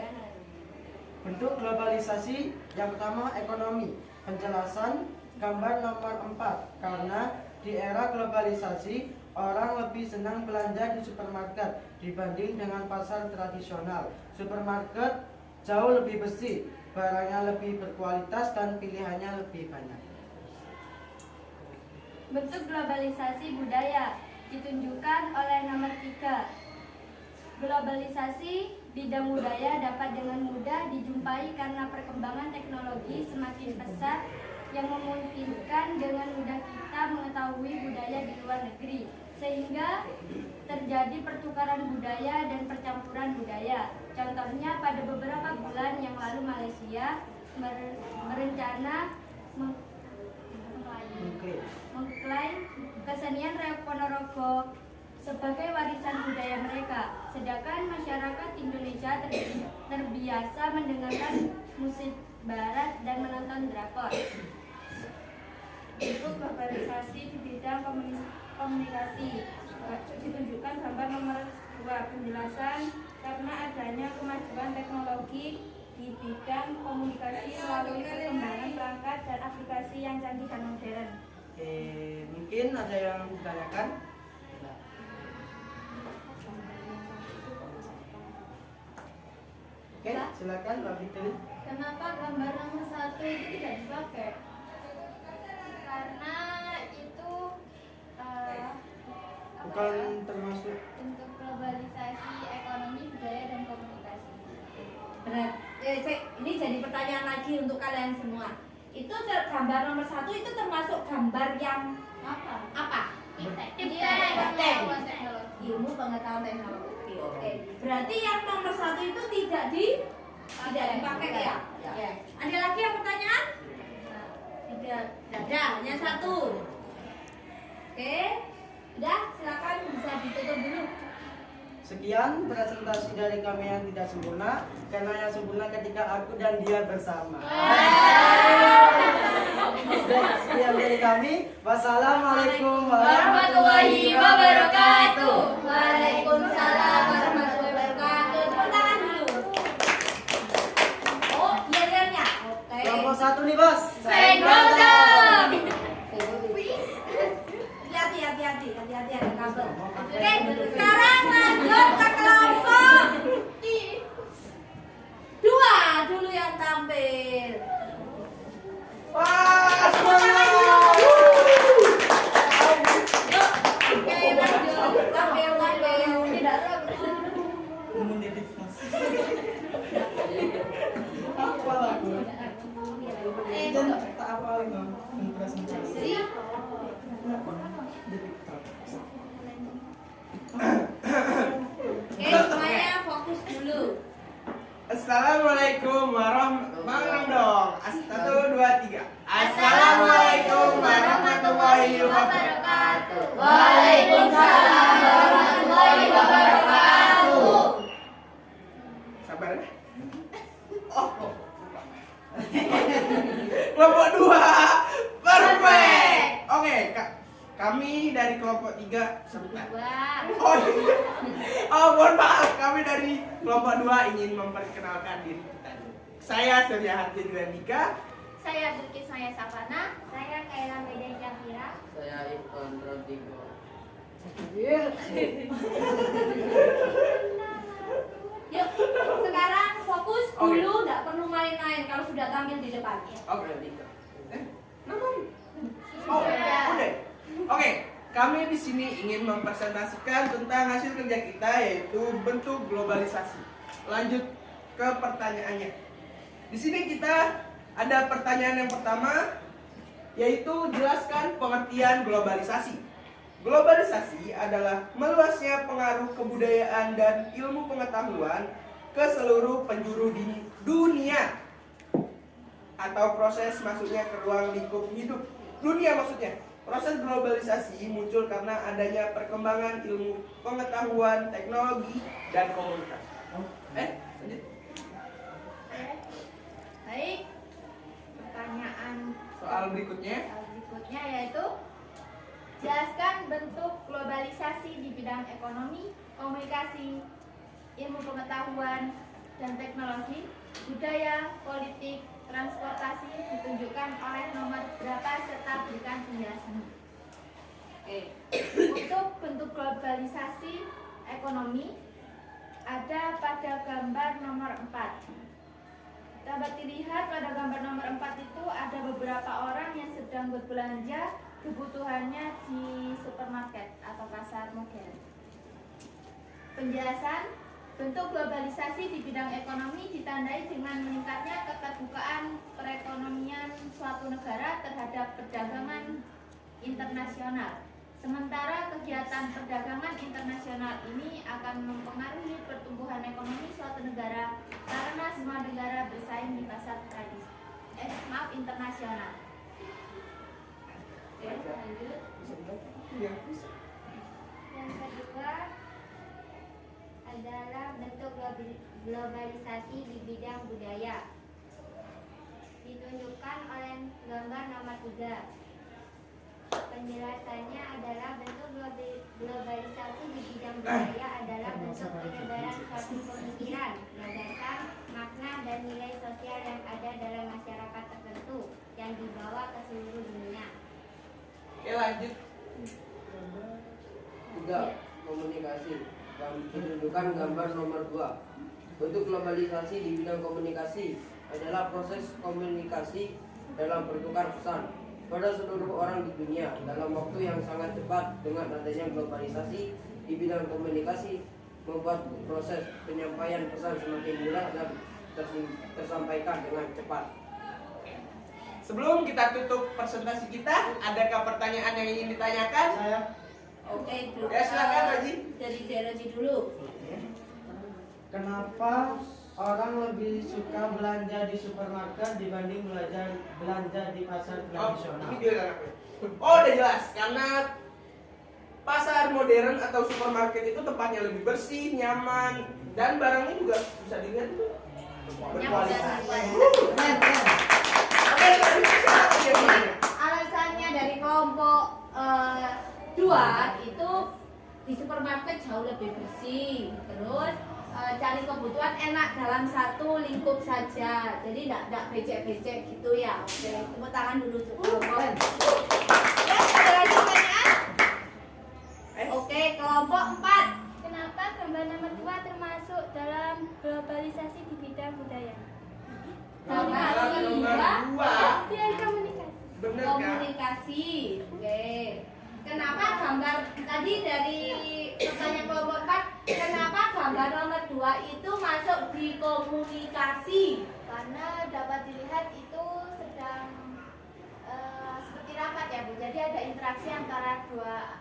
Bentuk globalisasi yang pertama ekonomi. Penjelasan gambar nomor 4. Karena di era globalisasi orang lebih senang belanja di supermarket dibanding dengan pasar tradisional. Supermarket jauh lebih bersih, barangnya lebih berkualitas dan pilihannya lebih banyak. Bentuk globalisasi budaya ditunjukkan oleh nomor 3. Globalisasi bidang budaya dapat dengan mudah dijumpai karena perkembangan teknologi semakin pesat yang memungkinkan dengan mudah kita mengetahui budaya di luar negeri, sehingga terjadi pertukaran budaya dan percampuran budaya. Contohnya pada beberapa bulan yang lalu Malaysia berencana mengklaim kesenian Reok Ponorogo sebagai warisan budaya mereka, sedangkan masyarakat Indonesia terbiasa mendengarkan musik barat dan menonton drakor. Bentuk globalisasi di bidang komunikasi ditunjukkan gambar nomor 2. Penjelasan karena adanya kemajuan teknologi di bidang komunikasi melalui perkembangan perangkat dan aplikasi yang canggih dan modern. Mungkin ada yang ditanyakan? Oke, silakan Mbak Fitri. Kenapa gambar nomor 1 itu tidak dipakai? Karena itu Bukan termasuk untuk globalisasi ekonomi, budaya, dan komunikasi. Benar. Ini jadi pertanyaan lagi untuk kalian semua. Itu gambar nomor 1 itu termasuk gambar yang apa? Iptek. Ilmu pengetahuan teknologi. Oke. Berarti yang nomor 1 itu tidak dipakai ya? Ya. Ada lagi yang pertanyaan? Tidak ada, hanya 1. Oke. Udah, silakan bisa ditutup dulu. sekian presentasi dari kami yang tidak sempurna, karena yang sempurna ketika aku dan dia bersama. Sekian dari kami. Wassalamualaikum Warahmatullahi wabarakatuh. Waalaikumsalam warahmatullahi wabarakatuh. Tepuk tangan dulu. Oh, iya. Oke. Kelompok 1 nih bos. Senggol dong. Hati-hati ada kabel. Oke, sekarang lanjut ke kelompok 2 dulu yang tampil. Wah, semangat. Oke, lanjut. Tampil. Tidak Apa lagu? Tak apa lagi presentasi. Oke, semuanya fokus dulu. Assalamualaikum warahmatullahi wabarakatuh. 1, 2, 3. kelompok 3 sebentar. Dua. Oh, iya. Oh, mohon maaf, kami dari kelompok 2 ingin memperkenalkan diri kita. Saya Surya Hardi Dwiandika. Saya Bilkis Maya Savana. Saya Kaila Medan Syafira. Saya Irfan Rodrigo. Yuk, sekarang fokus Oke. dulu, nggak perlu main-main kalau sudah tampil di depan. Oke. Namanya? Oh, udah. Oke, kami di sini ingin mempresentasikan tentang hasil kerja kita, yaitu bentuk globalisasi. Lanjut ke pertanyaannya. Di sini kita ada pertanyaan yang pertama, yaitu jelaskan pengertian globalisasi. Globalisasi adalah meluasnya pengaruh kebudayaan dan ilmu pengetahuan ke seluruh penjuru dunia, atau proses masuknya ke ruang lingkup hidup dunia maksudnya. Proses globalisasi muncul karena adanya perkembangan ilmu pengetahuan, teknologi, dan komunikasi. Lanjut. Baik. Pertanyaan Soal berikutnya. yaitu jelaskan bentuk globalisasi di bidang ekonomi, komunikasi, ilmu pengetahuan dan teknologi, budaya, politik, transportasi ditunjukkan oleh nomor berapa serta berikan penjelasannya. Oke. Untuk bentuk globalisasi ekonomi ada pada gambar nomor 4. Dapat dilihat pada gambar nomor 4 itu ada beberapa orang yang sedang berbelanja kebutuhannya di supermarket atau pasar modern. Penjelasan, bentuk globalisasi di bidang ekonomi ditandai dengan meningkatnya keterbukaan perekonomian suatu negara terhadap perdagangan internasional. Sementara kegiatan perdagangan internasional ini akan mempengaruhi pertumbuhan ekonomi suatu negara karena semua negara bersaing di pasar internasional. Oke, lanjut. Yang kedua adalah bentuk globalisasi di bidang budaya. Ditunjukkan oleh gambar nomor 3. Penjelasannya adalah bentuk globalisasi di bidang budaya adalah bentuk penyebaran suatu pemikiran, gagasan, makna, dan nilai sosial yang ada dalam masyarakat tertentu yang dibawa ke seluruh dunia. Oke, lanjut. 3. Komunikasi. Ditunjukkan gambar nomor 2. Bentuk globalisasi di bidang komunikasi adalah proses komunikasi dalam bertukar pesan pada seluruh orang di dunia dalam waktu yang sangat cepat. Dengan adanya globalisasi di bidang komunikasi membuat proses penyampaian pesan semakin mudah dan tersampaikan dengan cepat. Sebelum kita tutup presentasi kita, adakah pertanyaan yang ingin ditanyakan? Saya Oke, dulu. Ya, silakan, Pak Ji. Dari Jeroji dulu. kenapa orang lebih suka belanja di supermarket dibanding belanja di pasar tradisional? Ini dia anaknya. Oh, udah jelas. Karena pasar modern atau supermarket itu tempatnya lebih bersih, nyaman, dan barangnya juga bisa dilihat itu berkualitas. Oke, Alasannya dari kelompok 2 itu di supermarket jauh lebih bersih, terus cari kebutuhan enak dalam satu lingkup saja, jadi tidak becek-becek gitu ya. Oke, tepuk tangan dulu untuk kelompok. Ya, ada lagi pertanyaan? Oke, kelompok 4. Kenapa gambar nomor 2 termasuk dalam globalisasi di bidang budaya? Komunikasi Nomor dua. 2. Biar komunikasi. Bener kan? Komunikasi. Oke. Kenapa gambar tadi dari pertanyaan kelompok 4, kenapa gambar nomor 2 itu masuk di komunikasi? Karena dapat dilihat itu sedang seperti rapat ya Bu. Jadi ada interaksi antara dua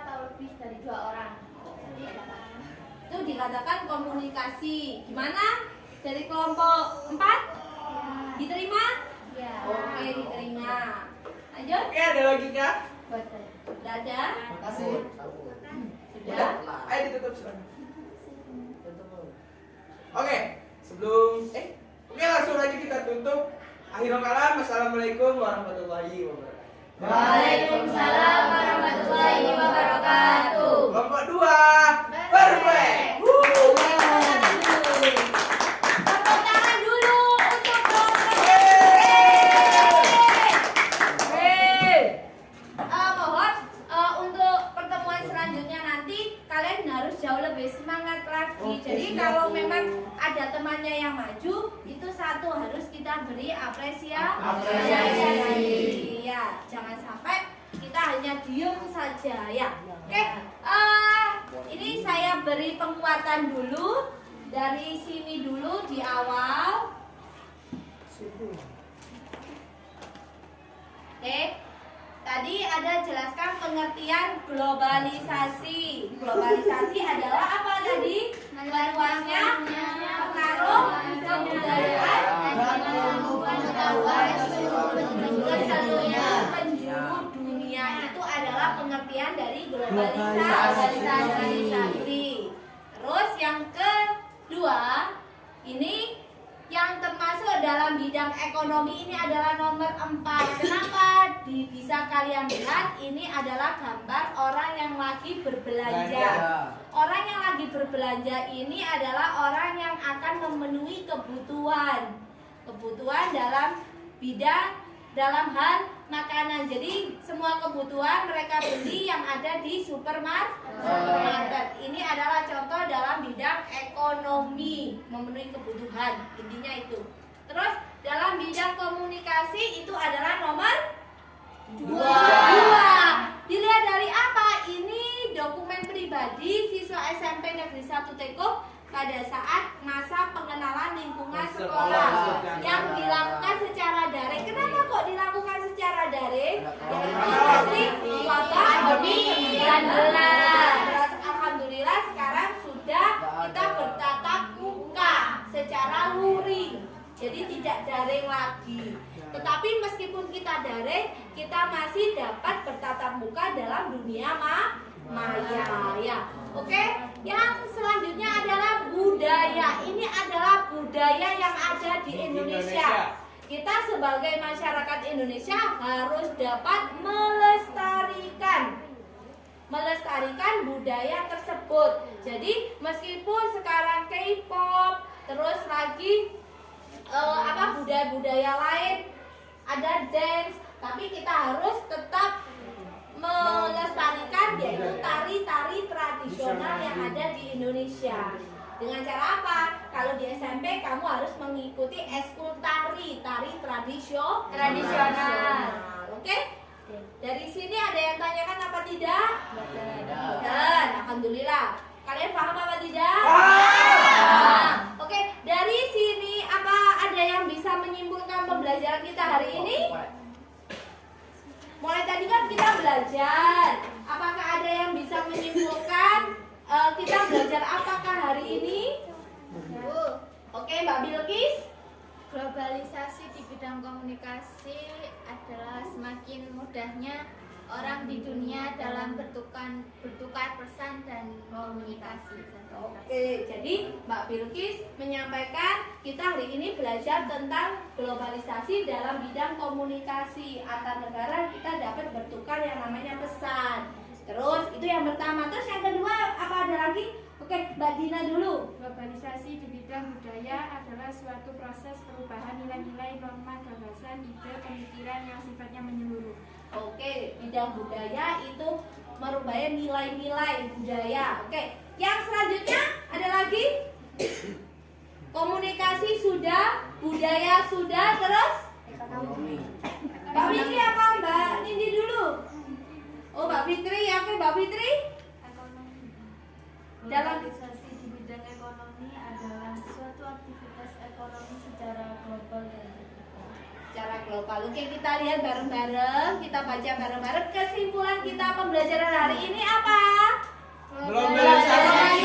atau lebih dari 2 orang. Jadi Itu dikatakan komunikasi. Gimana? Dari kelompok 4? Diterima? ya. Oke, diterima. Lanjut. Oke, ada lagi kah? Sudah ada? Makasih. Sudah? Ayo ditutup silakan. Oke, sebelum oke langsung aja kita tutup. Akhirul kalam, assalamualaikum warahmatullahi wabarakatuh. Waalaikumsalam warahmatullahi wabarakatuh. Kelompok 2. Perfect. Tepuk tangan dulu untuk kelompok mohon untuk pertemuan selanjutnya nanti kalian harus jauh lebih semangat lagi. Jadi kalau memang ada temannya yang maju, itu satu harus kita beri apresiasi. Ya, jangan sampai kita hanya diem saja ya. Oke, ini saya beri penguatan dulu dari sini dulu di awal. Oke, tadi ada jelaskan pengertian globalisasi. Globalisasi adalah apa tadi? Meluasnya pengaruh kebudayaan ke seluruh penjuru dunia. Itu adalah pengertian dari globalisasi. Terus yang kedua, ini yang termasuk dalam bidang ekonomi ini adalah nomor 4. Kenapa? Bisa kalian lihat ini adalah gambar orang yang lagi berbelanja. Orang yang lagi berbelanja ini adalah orang yang akan memenuhi kebutuhan dalam hal makanan. Jadi semua kebutuhan mereka beli yang ada di supermarket. Ini adalah contoh dalam bidang ekonomi, memenuhi kebutuhan, intinya itu. Terus dalam bidang komunikasi itu adalah nomor 2. Dilihat dari apa? Ini dokumen pribadi siswa SMP Negeri 1 Tekuk pada saat masa pengenalan lingkungan sekolah yang dilakukan secara daring. Kenapa kok dilakukan secara daring? Masih wabah COVID-19. Alhamdulillah sekarang sudah kita bertatap muka secara luring. Jadi tidak daring lagi. Tetapi meskipun kita daring, kita masih dapat bertatap muka dalam dunia maya ya. Oke, yang selanjutnya adalah budaya. Ini adalah budaya yang ada di Indonesia. Kita sebagai masyarakat Indonesia harus dapat melestarikan budaya tersebut. Jadi meskipun sekarang K-pop, terus lagi budaya-budaya lain, ada dance, tapi kita harus tetap melestarikan yaitu tari-tari tradisional yang ada di Indonesia. Dengan cara apa? Kalau di SMP kamu harus mengikuti eskul tari tradisional. Oke? Dari sini ada yang tanyakan apa tidak? Dan alhamdulillah. Kalian paham apa tidak? Oke, dari sini apa ada yang bisa menyimpulkan pembelajaran kita hari ini? Mulai tadi kan kita belajar. Apakah ada yang bisa menyimpulkan kita belajar apakah hari ini? Oke, Mbak Bilkis. Globalisasi di bidang komunikasi adalah semakin mudahnya orang di dunia dalam bertukar pesan dan komunikasi. Oke, jadi Mbak Bilkis menyampaikan kita hari ini belajar tentang globalisasi dalam bidang komunikasi antar negara. Kita dapat bertukar yang namanya pesan. Terus itu yang pertama. Terus yang kedua apa ada lagi? Oke, Mbak Dina dulu. Globalisasi di bidang budaya adalah suatu proses perubahan nilai-nilai, norma, gagasan, ide, pemikiran yang sifatnya menyeluruh. Oke, bidang budaya itu merubah nilai-nilai budaya. Oke, yang selanjutnya ada lagi? Komunikasi sudah, budaya sudah, terus? Ekonomi. Mbak Fitri apa Mbak Nindi dulu? Oh, Mbak Fitri, ya, oke Mbak Fitri. Globalisasi di bidang ekonomi adalah suatu aktivitas ekonomi secara global dan vertikal. Secara global. Oke, kita lihat bareng-bareng, kita baca bareng-bareng. Kesimpulan kita pembelajaran hari ini apa? Globalisasi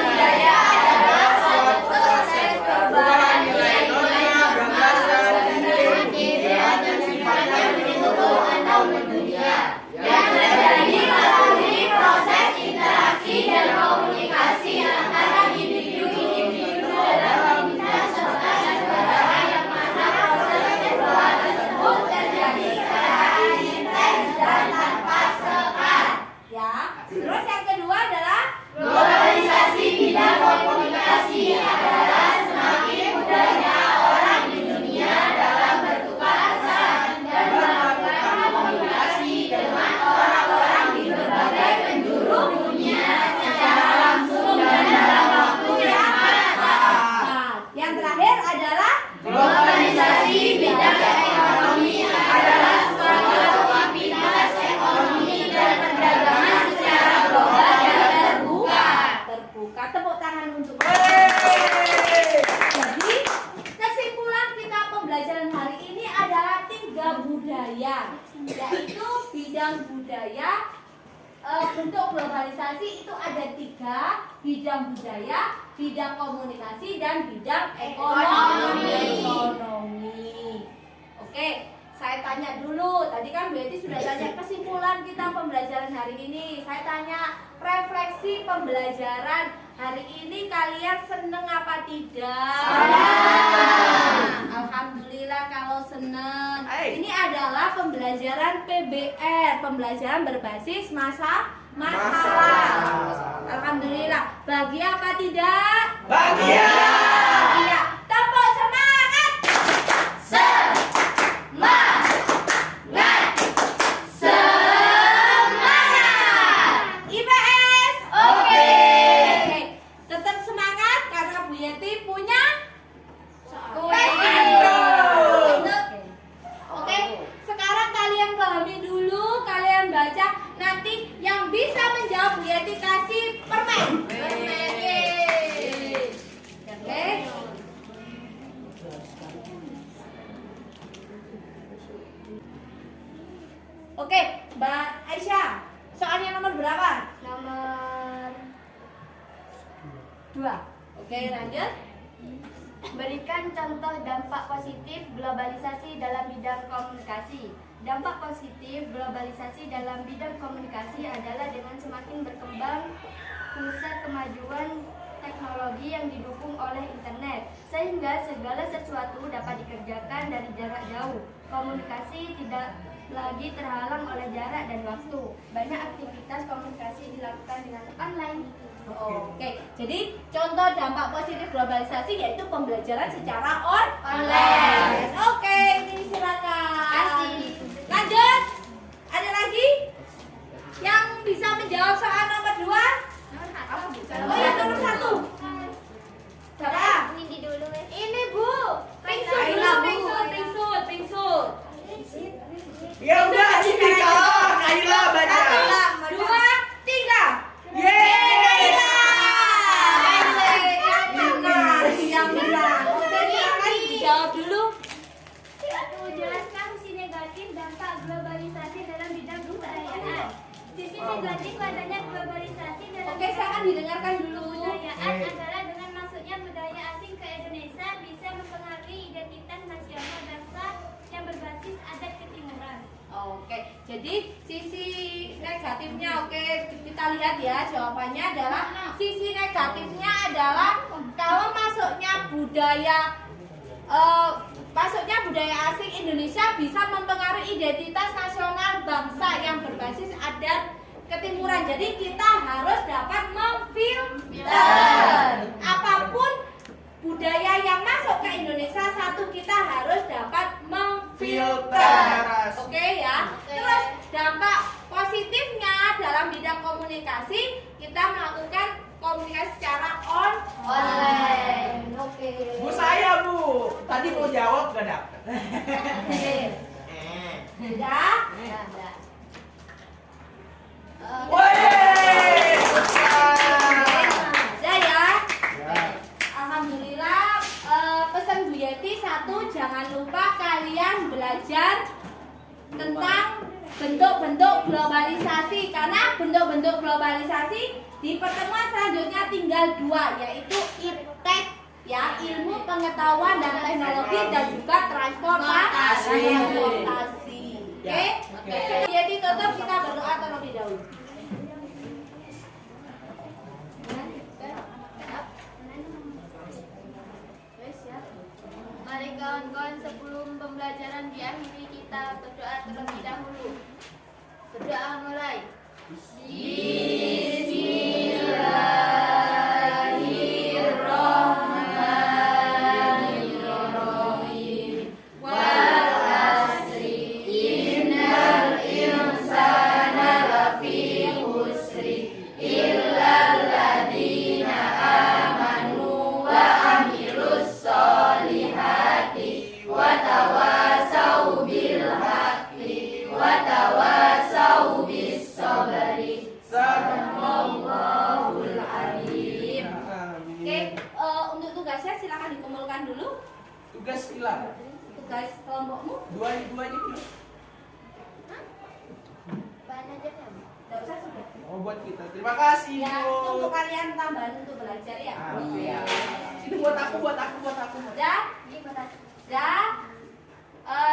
budaya adalah suatu proses perubahan nilai-nilai, gagasan, ide, dan sifatnya menyeluruh atau mendunia yang terjadi melalui proses interaksi dan komunikasi antara individu-individu dalam komunitas serta negara yang mana proses perubahan tersebut terjadi secara intens Terus yang kedua adalah Globalisasi bidang komunikasi adalah semakin mudahnya orang di dunia dalam bertukar pesan dan melakukan komunikasi dengan orang-orang di berbagai penjuru dunia secara langsung dan dalam waktu yang cepat. Nah, yang terakhir adalah Globalisasi bidang ekonomi adalah suatu aktivitas ekonomi dan perdagangan secara global dan terbuka. terbuka. Tepuk tangan untuk. Jadi kesimpulan kita pembelajaran hari ini adalah 3 budaya, yaitu bidang budaya. Bentuk globalisasi itu ada 3, bidang budaya, bidang komunikasi, dan bidang ekonomi. Oke, saya tanya dulu. Tadi kan Bu Eti sudah tanya kesimpulan kita pembelajaran hari ini. Saya tanya refleksi pembelajaran hari ini, kalian seneng apa tidak? Alhamdulillah kalau seneng. Ini adalah pembelajaran PBR, pembelajaran berbasis masalah. Alhamdulillah. Bahagia apa tidak? Bahagia. Bahagia. Tepuk semangat. Semangat. IPS. Oke. Tetap semangat karena Bu Yeti punya Oke, sekarang kalian pahami dulu, kalian baca. Nanti yang bisa menjawab Bu Yeti kasih permen. Oke. Oke, Mbak Aisyah, soalnya nomor berapa? Nomor 2. Oke, lanjut. Berikan contoh dampak positif globalisasi dalam bidang komunikasi. Dampak positif globalisasi dalam bidang komunikasi adalah dengan semakin berkembang pusat kemajuan teknologi yang didukung oleh internet, sehingga segala sesuatu dapat dikerjakan dari jarak jauh. Komunikasi tidak lagi terhalang oleh jarak dan waktu. Banyak aktivitas komunikasi dilakukan dengan online. Oke, jadi contoh dampak positif globalisasi yaitu pembelajaran secara Online. Oke, ini silakan. Lanjut. Ada lagi yang bisa menjawab soal nomor 2? Oh ya, nomor 1. Siapa? Ini dulu. Ini Bu. Pingsut dulu, pingsut. Ya udah, ini kalah. Kaila baca. 1, 2, 3. Yeay. Yang menang. Oke, silakan dijawab dulu. Jelaskan sisi negatif dampak globalisasi dalam bidang kebudayaan. Sisi negatif adanya globalisasi dalam Oke, silakan didengarkan dulu. kebudayaan adalah dengan masuknya budaya asing ke Indonesia bisa mempengaruhi identitas nasional bangsa yang berbasis adat ketimuran. Oke, jadi sisi negatifnya, oke, kita lihat ya, jawabannya adalah sisi negatifnya adalah kalau masuknya budaya asing Indonesia bisa mempengaruhi identitas nasional bangsa yang berbasis adat ketimuran. Jadi kita harus dapat memfilter apapun budaya yang masuk ke Indonesia. Satu, kita harus dapat memfilter. Oke ya. Terus dampak positifnya dalam bidang komunikasi, kita melakukan komunikasi secara online. Oke. Bu saya, Bu. Tadi mau jawab gak dapet. Sudah? Woi. Sudah ya. Alhamdulillah. Pesan Bu Yeti, 1, jangan lupa kalian belajar tentang bentuk-bentuk globalisasi, karena bentuk-bentuk globalisasi di pertemuan selanjutnya tinggal 2, yaitu IPTEK ya, ilmu pengetahuan dan teknologi, dan juga transportasi. Oke? Jadi tutup, kita berdoa terlebih dahulu. Mari kawan-kawan, sebelum pembelajaran diakhiri kita berdoa terlebih dahulu. Berdoa mulai. selesaikan dulu Tugas hilang. tugas kelompokmu. Dua aja dulu. Tidak usah sudah. Oh buat kita. Terima kasih. Ya, Bu. itu untuk kalian tambahan untuk belajar ya. Ah, iya. Ini buat aku. Udah? Udah?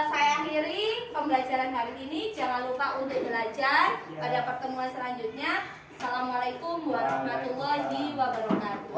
Saya akhiri pembelajaran hari ini. Jangan lupa untuk belajar pada pertemuan selanjutnya. Assalamualaikum warahmatullahi wabarakatuh.